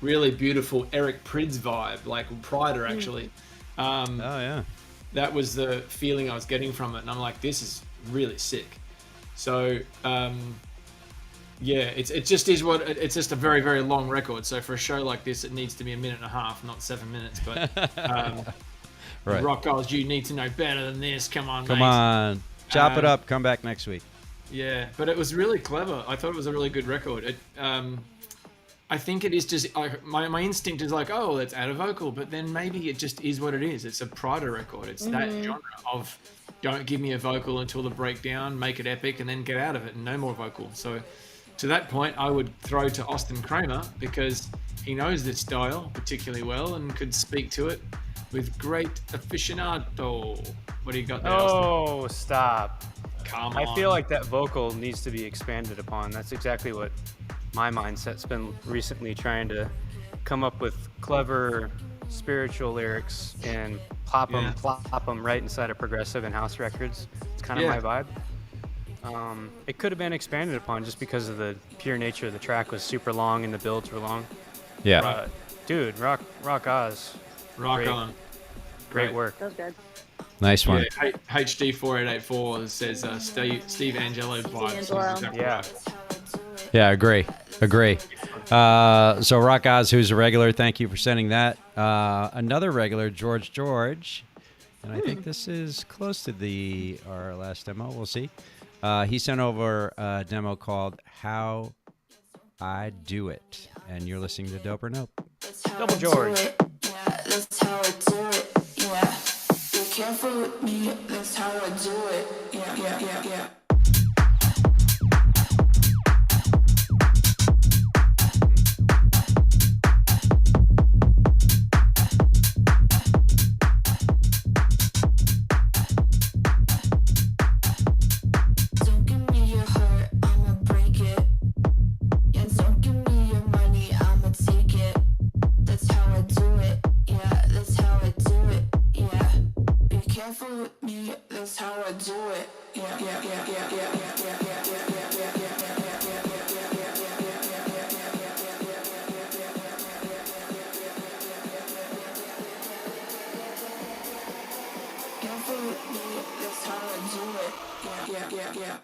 really beautiful Eric Prydz vibe, like Pryda actually. Oh yeah. That was the feeling I was getting from it, and I'm like, this is really sick. So yeah, it just is what it's just a very, very long record. So for a show like this, it needs to be a minute and a half, not 7 minutes. But Right. Rock Gods, you need to know better than this. Come on, Come mate. on. Chop it Um, up. Come back next week. Yeah, but it was really clever. I thought it was a really good record. I think it is just my instinct is like, oh, let's add a vocal, but then maybe it just is what it is. It's a Pryda record. It's that genre of don't give me a vocal until the breakdown, make it epic, and then get out of it and no more vocal. So to that point, I would throw to Austin Kramer because he knows this style particularly well and could speak to it with great aficionado. What do you got there, Austin? Oh, stop. Come I on. feel like that vocal needs to be expanded upon. That's exactly what my mindset's been recently, trying to come up with clever spiritual lyrics and plop them right inside of progressive and house records. It's kind of Yeah. my vibe. It could have been expanded upon just because of the pure nature of the track was super long and the builds were long. Yeah. Dude, Rock Oz, Rock great. on. great work. That was good. Nice one. Yeah, HD4884 says Steve Angelo vibes. Angelo. Exactly Yeah. right. Yeah, agree. So Rock Oz, who's a regular, thank you for sending that. Another regular, George, and I think this is close to our last demo. We'll see. He sent over a demo called "How I Do It," and you're listening to Dope or Nope. Double George. Yeah, that's how I do it. Yeah, be careful with me. That's how I do it. Yeah. Don't give me your heart, I'ma break it. Yeah, don't give me your money, I'ma take it. That's how I do it. Yeah, that's how I do it. Yeah, be careful with me. That's how I do it. Careful with me. That's how I do it. Yeah.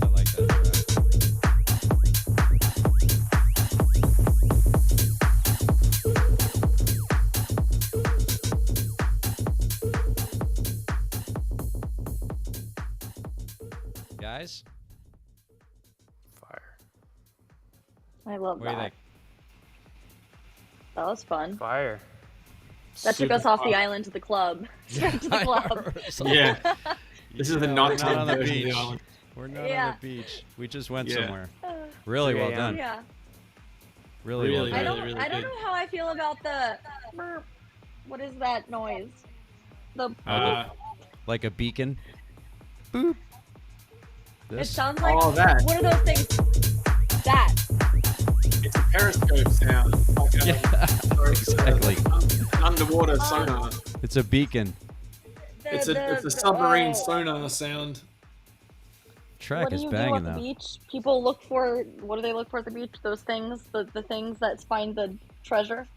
I like that. Guys, Fire. I love what do you that. think? That was fun. Fire. That took Super us off the fun. island to the club. Straight to the club. Yeah. This is the Yeah, not we're not on the version of the beach. island. We're not Yeah. on the beach. We just went Yeah. somewhere. Really well 3 done. Yeah. Really Really, well I done. don't. really I don't good. know how I feel about the. Burp. What is that noise? The. Like a beacon. Boop. it This. sounds like. Oh, that. What are those things? That. It's a periscope sound. Like a, Yeah, exactly. An underwater sonar. It's a beacon. It's a submarine oh. sonar sound. Track What do is you do banging at the though. beach? People look for. What do they look for at the beach? Those things. The things that find the treasure.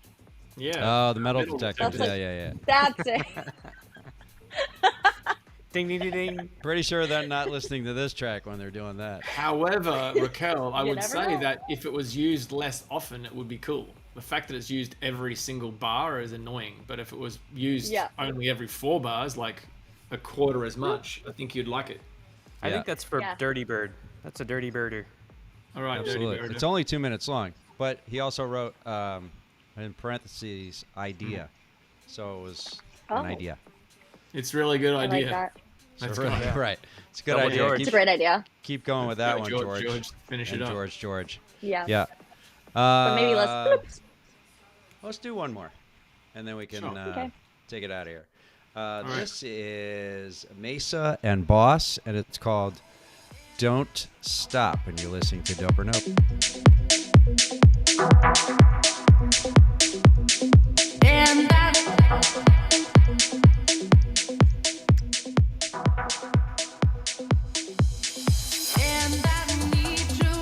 Yeah. Oh, the metal Metal detectors. detectors. Yeah. That's it. Ding, ding, ding, ding. Pretty sure they're not listening to this track when they're doing that. However, Raquel, I You would never say know. that if it was used less often, it would be cool. The fact that it's used every single bar is annoying, but if it was used Yeah. only every 4 bars, like a quarter as much, I think you'd like it. I Yeah. think that's for Yeah. Dirty Bird. That's a Dirty Birder. All right, Dirty Absolutely. Bird. It's only 2 minutes long, but he also wrote in parentheses idea, so it was Oh. an idea. It's a really good I idea. like that. So That's really, good. right. It's a good Double idea. George. It's Keep, a great idea. keep going with that one, George. George. Finish And it up. George. Yeah. Yeah. But maybe let's. Let's do one more, and then we can Sure. Okay. take it out of here. This is Mesa and Boss, and it's called Don't Stop. And you're listening to Dope or Nope. And I need you.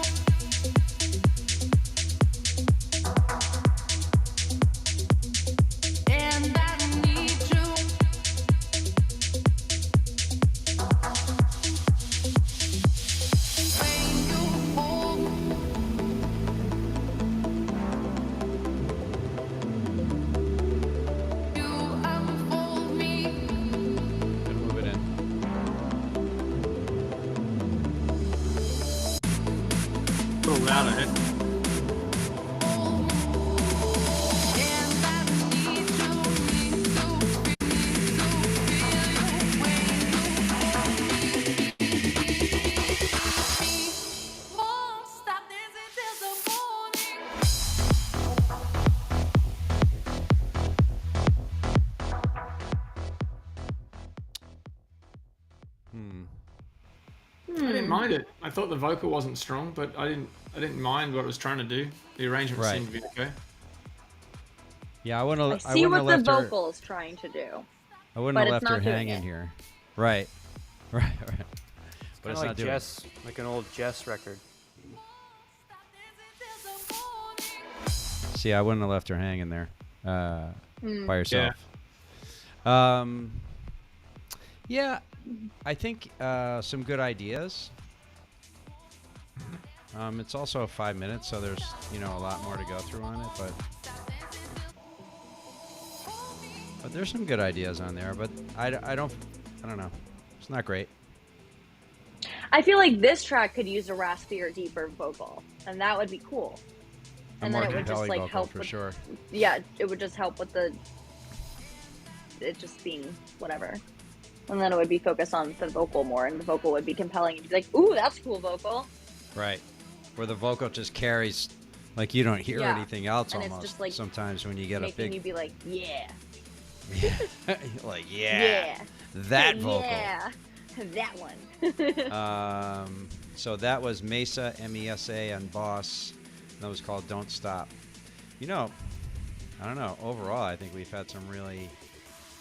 And I need you. When you hold you unfold me. Gonna move it in. A little louder. Eh? And I need to won't stop dancing till the morning. I didn't mind it. I thought the vocal wasn't strong, but I didn't mind what it was trying to do. The arrangement Right. seemed to be okay. Yeah, I I wouldn't see have what the left her. vocal is trying to do. I wouldn't but have it's left her not doing hanging it. here. Right. Right. Right. But Kind it's of not like doing it. Jess, like an old Jess record. See, I wouldn't have left her hanging there by Hmm. herself. Yeah, I think some good ideas. It's also 5 minutes, so there's a lot more to go through on it, but there's some good ideas on there. But I don't know. It's not great. I feel like this track could use a raspier, deeper vocal, and that would be cool. A And more then it would just compelling like vocal help for with, sure. yeah, it would just help with it just being whatever. And then it would be focused on the vocal more, and the vocal would be compelling. You'd be like, ooh, that's a cool vocal. Right. Where the vocal just carries, like you don't hear Yeah. anything else And it's almost. just, like, sometimes when you get a Making you big, be like, yeah. like Yeah. that vocal. Yeah. That one. So that was Mesa, MESA, and Boss. And that was called Don't Stop. I don't know. Overall, I think we've had some really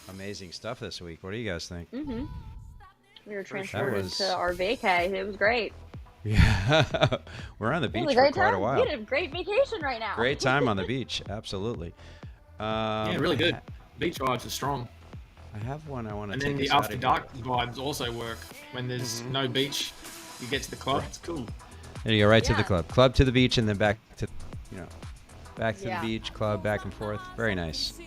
amazing stuff this week. What do you guys think? Mm-hmm. We were transported was- to our vacay. It was great. Yeah. We're on the It beach was a for great quite time. a We while. had a great vacation right now. Great time on the beach. Absolutely. Yeah, really good. Beach vibes are strong. I have one I want to And take then the us out after of dark here. vibes also work. When there's no beach, you get to the club. It's cool. There you go, right to the Yeah. club. Club to the beach, and then back to, back to Yeah. the beach, club, back and forth. Very nice.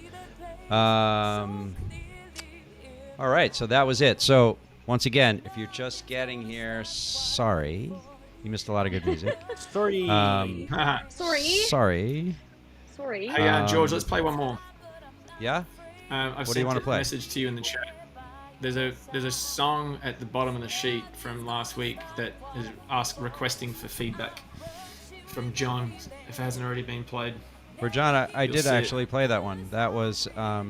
All right, so that was it. So once again, if you're just getting here, sorry, you missed a lot of good music. Story. Sorry. Sorry. Sorry. Hey, George, Um, let's play one more. Yeah. I've What do you sent wanna a play? message to you in the chat. There's a song at the bottom of the sheet from last week that is requesting for feedback from John. If it hasn't already been played, For John, I You'll did see it. actually play that one. That was Club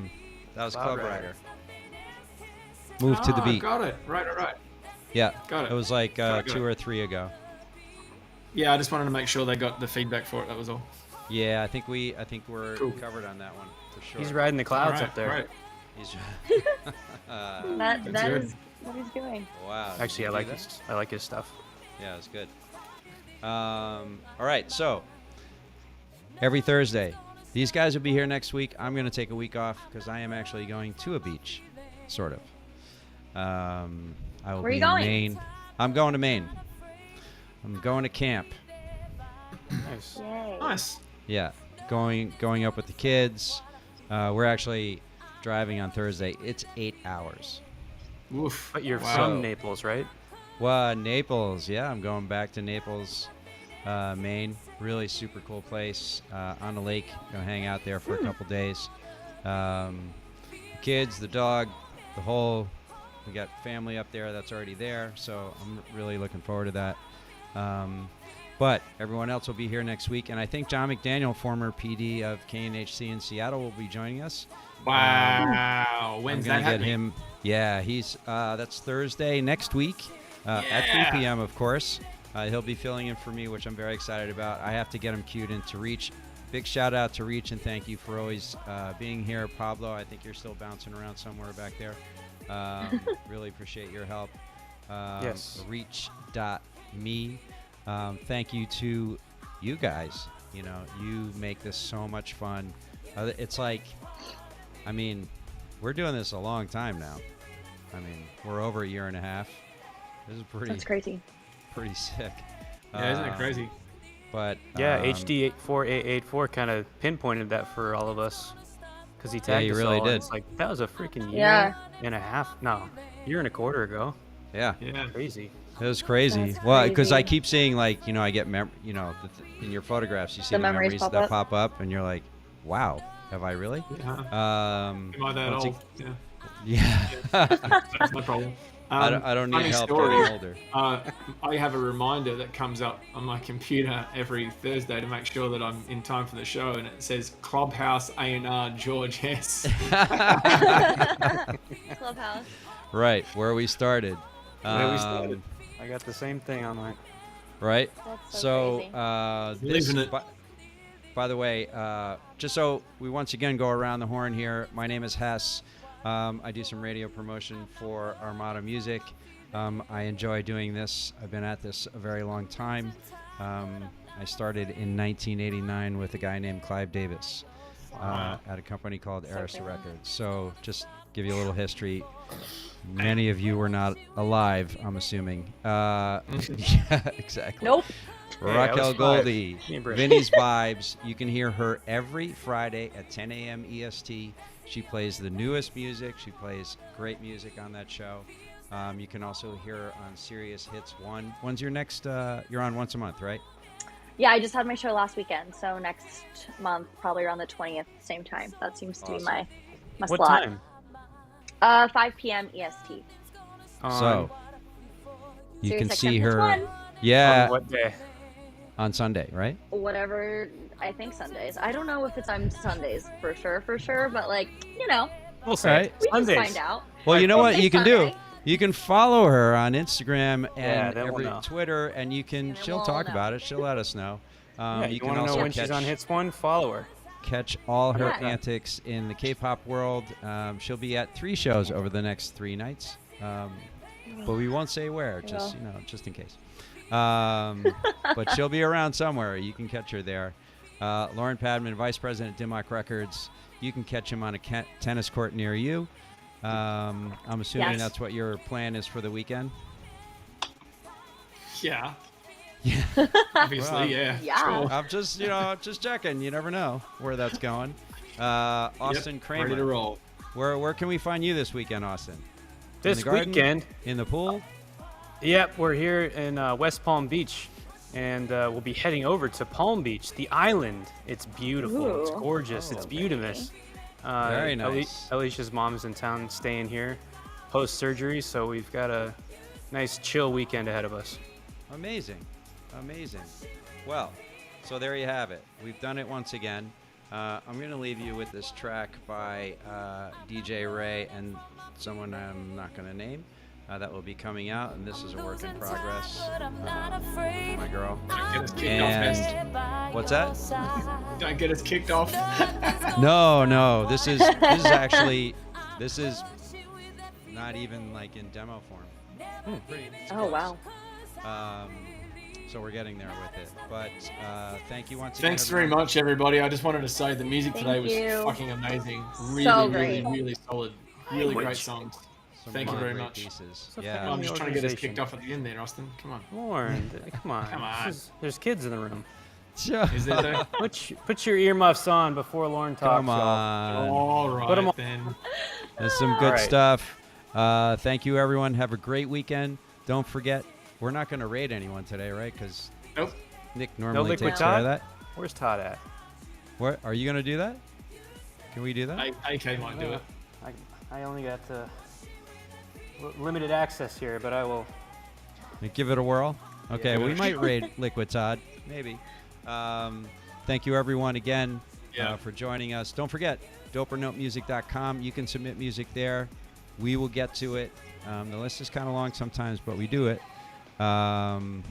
Rider. Rider. Move to the beat. Got it. Right. Yeah. Got it. It was like Got it. 2 or 3 ago. Yeah, I just wanted to make sure they got the feedback for it. That was all. Yeah, I think we're Cool. covered on that one for sure. He's riding the clouds Alright, up there. Right. He's That That's good. is what he's doing. wow. Actually, Did I you like do his. I like his stuff. that? Yeah, it's good. All right, so every Thursday, these guys will be here next week. I'm going to take a week off because I am actually going to a beach, sort of. I will Where are be you going? in Maine. I'm going to Maine. I'm going to camp. Nice. Yay. Nice. Yeah, going up with the kids. We're actually driving on Thursday. It's 8 hours. Oof. But you're Wow. from Naples, right? Well, Naples. Yeah, I'm going back to Naples, Maine. Really super cool place on the lake. Gonna hang out there for a couple days. The kids, the dog, the whole. We got family up there that's already there, so I'm really looking forward to that. But everyone else will be here next week, and I think John McDaniel, former PD of KNHC in Seattle, will be joining us. Wow. I'm When's gonna that get happening? him. Yeah, he's that's Thursday next week at 3 p.m. Of course, he'll be filling in for me, which I'm very excited about. I have to get him queued into Reach. Big shout out to Reach and thank you for always being here, Pablo. I think you're still bouncing around somewhere back there. Really appreciate your help. Yes. Reach.me. Thank you to you guys. You know, you make this so much fun. It's like, I mean, we're doing this a long time now. I mean, we're over a year and a half. This is That's crazy. pretty sick. Yeah, isn't it crazy? But Yeah, um, HD84884 kind of pinpointed that for all of us. Because he tagged he us really all, and did. It's like, that was a freaking year Yeah. and a half. No, year and a quarter ago. Yeah, Yeah. Crazy. it was crazy. That's Well, because I crazy. keep seeing like, you know, I get in your photographs, you see The the memories memories pop that up. pop up, and you're like, wow, have I really? Yeah. Am I that once old? ag- Yeah. Yeah. That's no problem. I don't need funny help story. getting older. I have a reminder that comes up on my computer every Thursday to make sure that I'm in time for the show, and it says Clubhouse A&R George S. Clubhouse. Right, where we started. Where we started. I got the same thing on my. Right. That's So, crazy. this, Believe in it. by the way, just so we once again go around the horn here, my name is Hess. I do some radio promotion for Armada Music. I enjoy doing this. I've been at this a very long time. I started in 1989 with a guy named Clive Davis at a company called Arista cool. Records. So just give you a little history. Many of you were not alive, I'm assuming. Yeah, exactly. Nope. Hey, I Raquel was five. Goldie, Give me a break. Vinny's Vibes. You can hear her every Friday at 10 a.m. EST. She plays the newest music. She plays great music on that show. You can also hear her on Sirius Hits 1. When's your next? You're on once a month, right? Yeah, I just had my show last weekend, so next month, probably around the 20th, same time. That seems to be my What slot. time? 5 p.m. EST. So you Sirius can XM see Hits her. 1. Yeah, On what day? on Sunday, right? Whatever, I think Sundays. I don't know if it's on Sundays for sure, but like, you know, We'll say Right. we Sundays. can find out. Well, you know We'll what say you can do? Sunday. You can follow her on Instagram Yeah, and then we'll every know. Twitter, and you can. And then she'll we'll talk know. about it. She'll let us know. Yeah, You you can want to know also when she's on catch- Hits 1? Follow her. catch all her Yeah. antics in the K-pop world. She'll be at 3 shows over the next 3 nights, but we won't say where, just just in case. But she'll be around somewhere. You can catch her there. Lauren Padman, Vice President at Dimmock Records. You can catch him on a tennis court near you. I'm assuming Yes. that's what your plan is for the weekend. Yeah. Yeah. Obviously, Well, yeah. Yeah. Sure. I'm just, just checking. You never know where that's going. Austin Yep, Kramer. Ready to roll. Where can we find you this weekend, Austin? This the garden? weekend, In the pool? yep, we're here in West Palm Beach, and we'll be heading over to Palm Beach, the island. It's beautiful. It's Ooh. gorgeous. It's beautimous. Very nice. Alicia's mom's in town staying here post-surgery, so we've got a nice chill weekend ahead of us. Amazing. Amazing. Well, so there you have it. We've done it once again. I'm going to leave you with this track by DJ Ray and someone I'm not going to name that will be coming out, and this is a work in progress. My girl. Don't get us kicked off, Hess. And what's that? Don't get us kicked off. No. This is actually not even like in demo form. It's Oh, close. wow. So we're getting there with it. But thank you once again. Thanks very everyone. much, everybody. I just wanted to say the music Thank today was you. fucking amazing. Really, So really, great. really solid. Really great songs. Some Thank you really very great much. Pieces. So Yeah. I'm just trying to get us organization. kicked off at the end there, Austin. Come on. Lauren, come on. Come on. There's kids in the room. Is there though? Put your earmuffs on before Lauren talks. Come y'all. on. All Put 'em right on. then. There's some good right. stuff. Thank you, everyone. Have a great weekend. Don't forget, we're not going to raid anyone today, right? Because Nope. Nick normally Liquid takes care of Todd? that. Where's Todd at? What are you going to do that? Can we do that? AK might do it. I only got limited access here, but I will. Give it a whirl. Okay, Yeah. we might raid Liquid Todd, maybe. Thank you, everyone, again Yeah. for joining us. Don't forget, dopernotemusic.com. You can submit music there. We will get to it. The list is kind of long sometimes, but we do it. And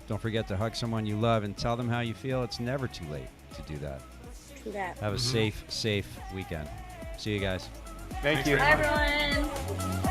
don't forget to hug someone you love and tell them how you feel. It's never too late to do that. Do that. Have a safe weekend. See you guys. Thank you. Bye, everyone.